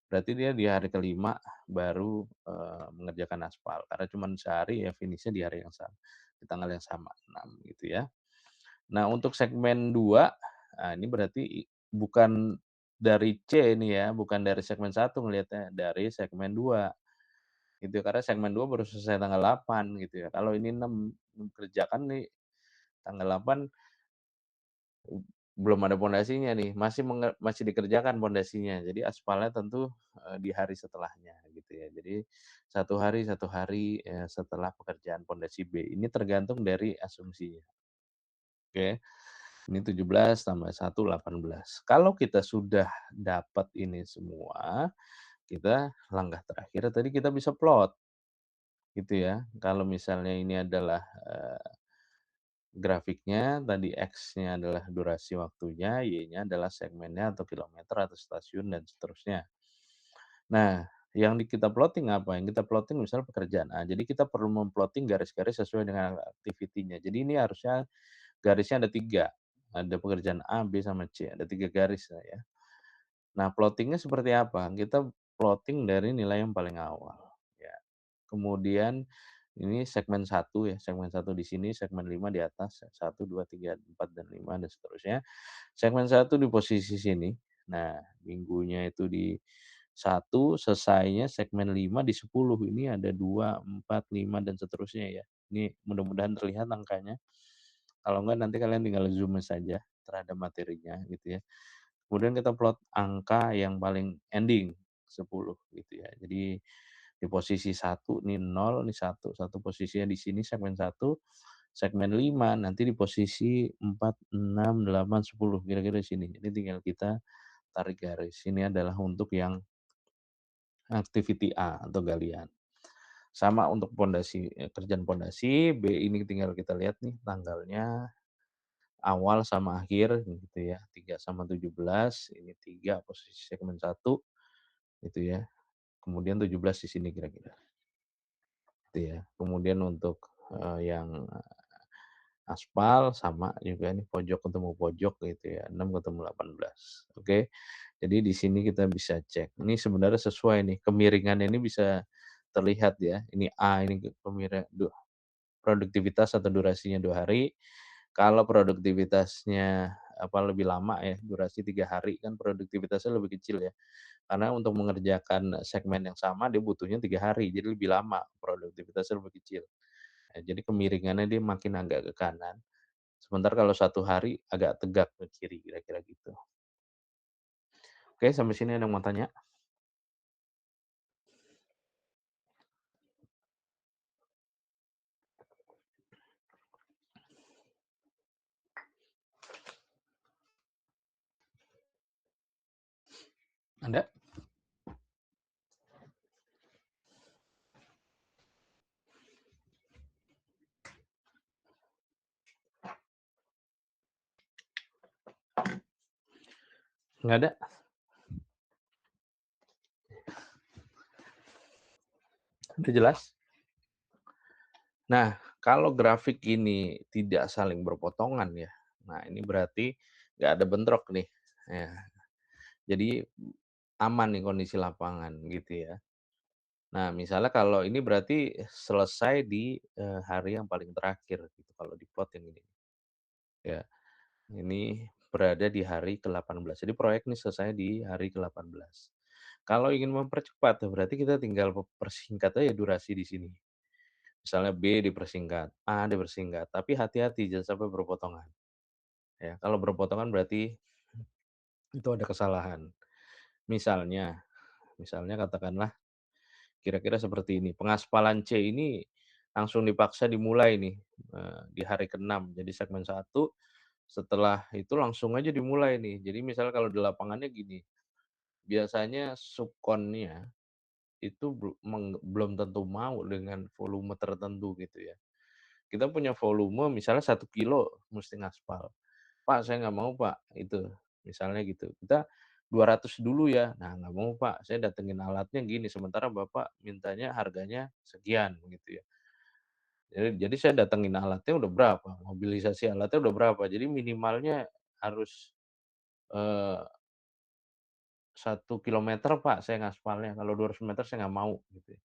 berarti dia di hari kelima baru, mengerjakan aspal. Karena cuma sehari ya finish-nya di hari yang sama, di tanggal yang sama, 6 gitu ya. Nah untuk segmen 2, nah ini berarti bukan dari C ini ya, bukan dari segmen 1 ngelihatnya, dari segmen 2 gitu ya. Karena segmen 2 baru selesai tanggal 8 gitu ya. Kalau ini 6 kerjakan nih tanggal 8 belum ada pondasinya nih, masih dikerjakan pondasinya. Jadi aspalnya tentu, di hari setelahnya gitu ya. Jadi satu hari, setelah pekerjaan pondasi B. Ini tergantung dari asumsinya. Oke, ini 17 tambah 1, 18. Kalau kita sudah dapat ini semua, kita langkah terakhir tadi kita bisa plot gitu ya. Kalau misalnya ini adalah, grafiknya tadi X-nya adalah durasi waktunya, Y-nya adalah segmennya atau kilometer atau stasiun dan seterusnya. Nah, yang kita plotting apa? Yang kita plotting misalnya pekerjaan A. Jadi kita perlu memplotting garis-garis sesuai dengan activity-nya. Jadi ini harusnya garisnya ada 3. Ada pekerjaan A, B, sama C. Ada 3 garis lah ya. Nah, plotting-nya seperti apa? Kita plotting dari nilai yang paling awal. Ya. Kemudian ini segmen 1 ya, segmen 1 di sini, segmen 5 di atas, 1, 2, 3, 4, dan 5, dan seterusnya. Segmen 1 di posisi sini. Nah, minggunya itu di 1, selesainya segmen 5 di 10. Ini ada 2, 4, 5, dan seterusnya ya. Ini mudah-mudahan terlihat angkanya. Kalau enggak nanti kalian tinggal zoom saja terhadap materinya gitu ya. Kemudian kita plot angka yang paling ending, 10 gitu ya. Jadi di posisi 1 nih 0, nih 1, posisinya di sini segmen 1, segmen 5 nanti di posisi 4, 6, 8, 10 kira-kira di sini. Ini tinggal kita tarik garis. Ini adalah untuk yang activity A atau galian. Sama untuk pondasi, kerjaan pondasi, B ini tinggal kita lihat nih tanggalnya, awal sama akhir gitu ya, 3 sama 17, ini 3 posisi segmen 1 gitu ya. Kemudian 17 di sini kira-kira. Gitu ya. Kemudian untuk, yang aspal sama juga nih pojok ketemu pojok gitu ya, 6 ketemu 18. Oke. Jadi di sini kita bisa cek. Ini sebenarnya sesuai nih, kemiringannya ini bisa terlihat ya. Ini A ini produktivitas atau durasinya 2 hari. Kalau produktivitasnya lebih lama ya, durasi 3 hari kan produktivitasnya lebih kecil ya. Karena untuk mengerjakan segmen yang sama dia butuhnya 3 hari, jadi lebih lama, produktivitasnya lebih kecil. Jadi kemiringannya dia makin agak ke kanan, sementara kalau 1 hari agak tegak ke kiri, kira-kira gitu. Oke, sampai sini ada yang mau tanya? Ada? Nggak ada? Udah jelas? Nah, kalau grafik ini tidak saling berpotongan ya, nah ini berarti nggak ada bentrok nih. Ya, jadi aman nih kondisi lapangan gitu ya. Nah, misalnya kalau ini berarti selesai di, hari yang paling terakhir gitu kalau di plot yang ini. ya. Ini berada di hari ke-18. Jadi proyek ini selesai di hari ke-18. Kalau ingin mempercepat, berarti kita tinggal persingkat aja durasi di sini. Misalnya B dipersingkat, A dipersingkat, tapi hati-hati jangan sampai berpotongan. Ya, kalau berpotongan berarti itu ada kesalahan. Misalnya katakanlah kira-kira seperti ini. Pengaspalan C ini langsung dipaksa dimulai nih di hari ke-6. Jadi segmen 1 setelah itu langsung aja dimulai nih. Jadi misalnya kalau di lapangannya gini, biasanya subkonnya itu belum tentu mau dengan volume tertentu gitu ya. Kita punya volume misalnya 1 kilo mesti ngaspal. "Pak, saya nggak mau Pak," itu, misalnya gitu. Kita 200 dulu ya. Nah, "Nggak mau Pak, saya datengin alatnya gini, sementara Bapak mintanya harganya sekian," gitu ya. Jadi saya datengin alatnya udah berapa, mobilisasi alatnya udah berapa, jadi minimalnya harus, eee, 1 kilometer Pak saya ngaspalnya, kalau 200 meter saya nggak mau, gitu ya.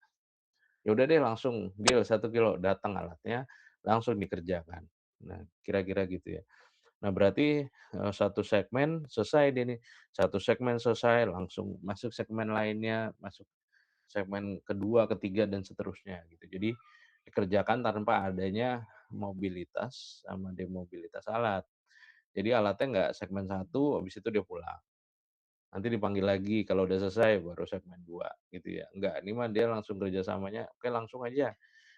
Ya udah deh langsung deal 1 kilo, datang alatnya, langsung dikerjakan. Nah, kira-kira gitu ya. Nah, berarti, 1 segmen selesai dia nih, 1 segmen selesai, langsung masuk segmen lainnya, masuk segmen kedua, ketiga, dan seterusnya gitu. Jadi dikerjakan tanpa adanya mobilitas sama demobilitas alat. Jadi alatnya nggak segmen 1, habis itu dia pulang. Nanti dipanggil lagi, kalau udah selesai baru segmen 2 gitu ya. Enggak, ini mah dia langsung kerjasamanya, oke langsung aja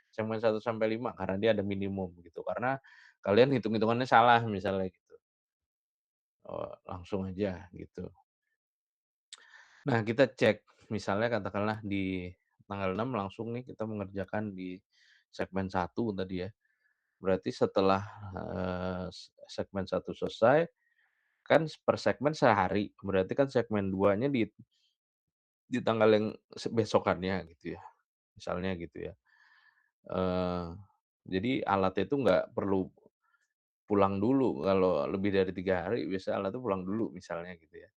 segmen 1 sampai 5 karena dia ada minimum gitu. Karena kalian hitung-hitungannya salah misalnya gitu. Oh, langsung aja gitu. Nah, kita cek misalnya katakanlah di tanggal 6 langsung nih kita mengerjakan di segmen 1 tadi ya. Berarti setelah, segmen 1 selesai, kan per segmen sehari, berarti kan segmen 2-nya di tanggal yang besokannya gitu ya, misalnya gitu ya. Eee, jadi alatnya itu nggak perlu pulang dulu, kalau lebih dari 3 hari biasanya alatnya pulang dulu misalnya gitu ya.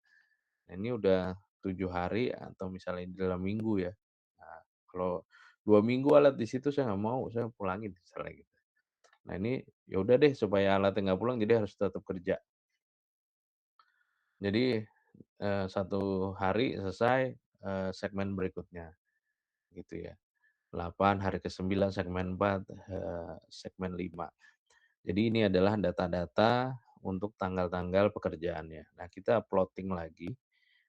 Nah, ini udah 7 hari atau misalnya dalam minggu ya. Nah, kalau 2 minggu alat di situ saya nggak mau, saya pulangin misalnya gitu. Nah, ini ya udah deh supaya alatnya nggak pulang jadi harus tetap kerja. Jadi, 1 hari selesai, segmen berikutnya gitu ya. 8, hari ke-9 segmen 4, segmen 5. Jadi ini adalah data-data untuk tanggal-tanggal pekerjaannya. Nah, kita plotting lagi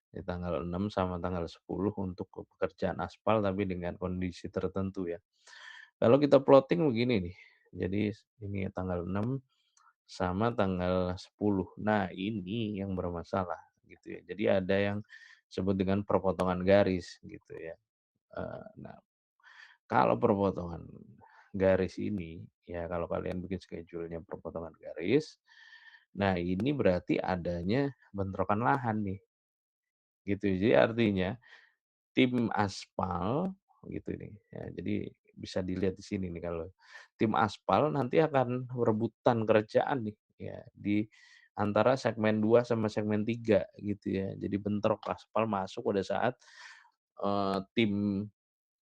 di tanggal 6 sama tanggal 10 untuk pekerjaan aspal tapi dengan kondisi tertentu ya. Kalau kita plotting begini nih, jadi ini tanggal 6 sama tanggal 10. Nah, ini yang bermasalah gitu ya. Jadi ada yang disebut dengan perpotongan garis gitu ya. Nah, kalau perpotongan garis ini, ya kalau kalian bikin schedule-nya perpotongan garis, nah ini berarti adanya bentrokan lahan nih, gitu. Jadi artinya tim aspal gitu nih, ya jadi bisa dilihat di sini nih kalau tim aspal nanti akan rebutan kerjaan nih, ya di antara segmen 2 sama segmen 3 gitu ya. Jadi bentrok aspal masuk pada saat, tim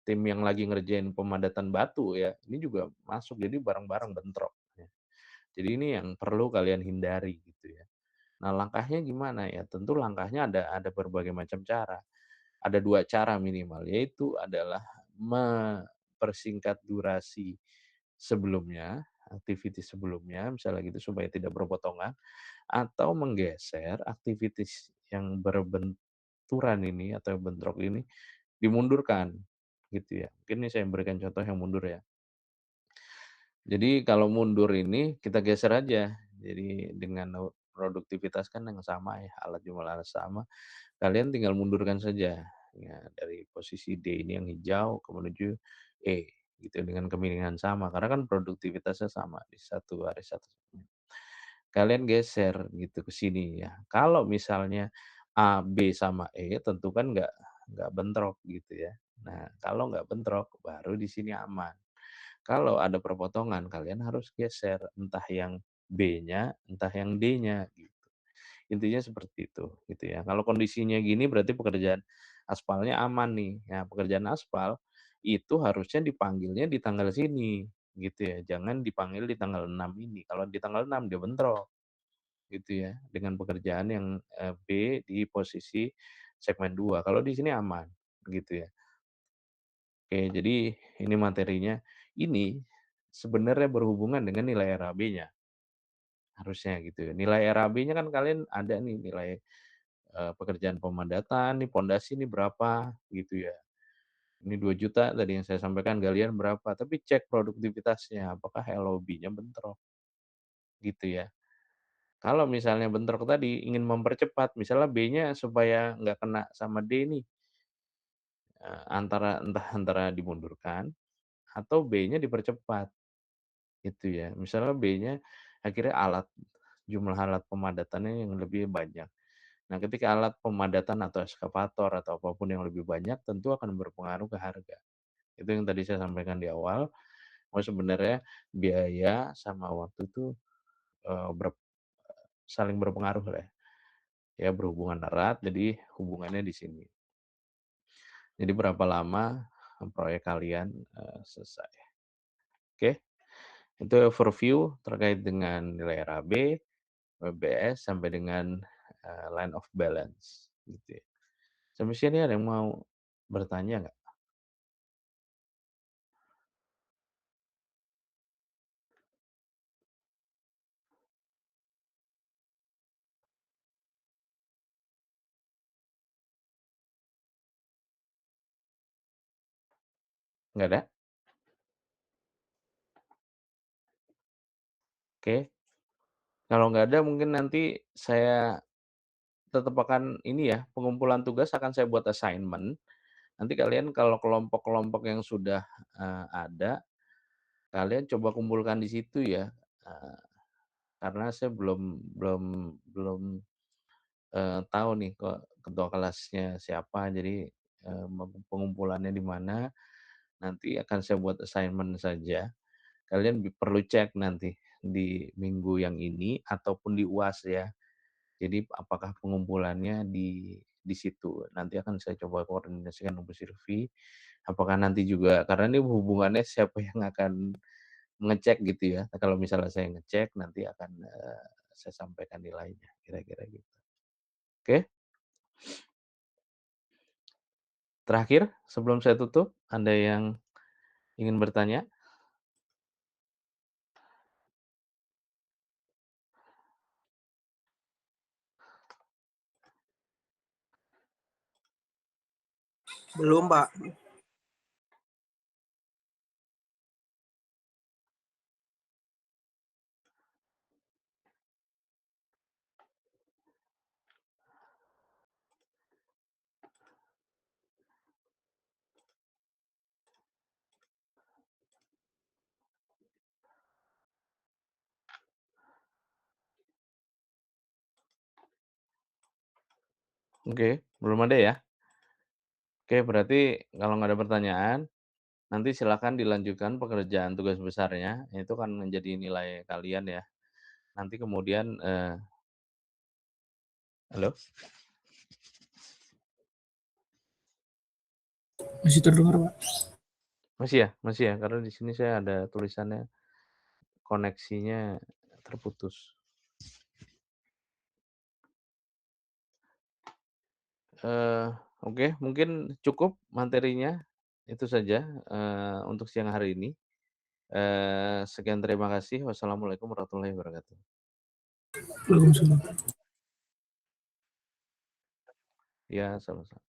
tim yang lagi ngerjain pemadatan batu ya, ini juga masuk, jadi bareng-bareng bentrok ya. Jadi ini yang perlu kalian hindari gitu ya. Nah, langkahnya gimana ya? Tentu langkahnya ada berbagai macam cara. Ada 2 cara minimal, yaitu adalah mempersingkat durasi sebelumnya, aktivitas sebelumnya, misalnya gitu supaya tidak berpotongan, atau menggeser aktivitas yang berbenturan ini atau bentrok ini dimundurkan, gitu ya. Mungkin ini saya berikan contoh yang mundur ya. Jadi kalau mundur ini kita geser aja. Jadi dengan produktivitas kan yang sama ya, jumlah alat sama, kalian tinggal mundurkan saja. Ya, dari posisi D ini yang hijau ke menuju E gitu dengan kemiringan sama karena kan produktivitasnya sama di satu hari satu. Kalian geser gitu ke sini ya. Kalau misalnya A, B sama E tentu kan nggak bentrok gitu ya. Nah, kalau nggak bentrok baru di sini aman. Kalau ada perpotongan kalian harus geser entah yang B-nya, entah yang D-nya gitu. Intinya seperti itu gitu ya. Kalau kondisinya gini berarti pekerjaan aspalnya aman nih. Ya, pekerjaan aspal itu harusnya dipanggilnya di tanggal sini gitu ya. Jangan dipanggil di tanggal 6 ini. Kalau di tanggal 6 dia bentrok. gitu ya, dengan pekerjaan yang B di posisi segmen 2. Kalau di sini aman gitu ya. Oke, jadi ini materinya. Ini sebenarnya berhubungan dengan nilai RAB-nya, harusnya gitu ya. Nilai RAB-nya kan kalian ada nih nilai, pekerjaan pemadatan, nih pondasi ini berapa gitu ya. Ini 2 juta tadi yang saya sampaikan, galian berapa, tapi cek produktivitasnya, apakah LOB-nya bentrok, gitu ya. Kalau misalnya bentrok tadi ingin mempercepat, misalnya B-nya supaya nggak kena sama D nih, entah antara dimundurkan atau B-nya dipercepat, gitu ya. Misalnya B-nya akhirnya jumlah alat pemadatannya yang lebih banyak. Nah, ketika alat pemadatan atau eskavator atau apapun yang lebih banyak tentu akan berpengaruh ke harga. Itu yang tadi saya sampaikan di awal, bahwa sebenarnya biaya sama waktu itu, eee, ber saling berpengaruh lah ya, berhubungan erat, jadi hubungannya di sini. Jadi berapa lama proyek kalian, selesai. Oke, itu overview terkait dengan nilai RAB, WBS, sampai dengan, line of balance, gitu ya. Sampai sini ada yang mau bertanya nggak? Nggak ada? Oke. Kalau nggak ada mungkin nanti saya tetap akan ini ya, pengumpulan tugas akan saya buat assignment. Nanti kalian kalau kelompok-kelompok yang sudah, ada, kalian coba kumpulkan di situ ya, eee, karena saya belum belum belum, tahu nih kok ketua kelasnya siapa, jadi, pengumpulannya di mana, nanti akan saya buat assignment saja. Kalian perlu cek nanti di minggu yang ini ataupun di UAS ya. Jadi apakah pengumpulannya di situ. Nanti akan saya coba koordinasikan dengan Bu Sylvie, apakah nanti juga karena ini hubungannya siapa yang akan ngecek gitu ya. Kalau misalnya saya ngecek nanti akan, saya sampaikan nilainya, kira-kira gitu. Oke, terakhir sebelum saya tutup, ada yang ingin bertanya? Belum, Pak. Oke, belum ada ya? Oke, berarti kalau nggak ada pertanyaan, nanti silakan dilanjutkan pekerjaan tugas besarnya, itu kan menjadi nilai kalian ya. Nanti kemudian, halo? Masih terdengar, Pak? Masih ya? Karena di sini saya ada tulisannya koneksinya terputus. Oke, mungkin cukup materinya, itu saja, untuk siang hari ini. Sekian terima kasih. Wassalamualaikum warahmatullahi wabarakatuh. Waalaikumsalam. Ya, sama-sama.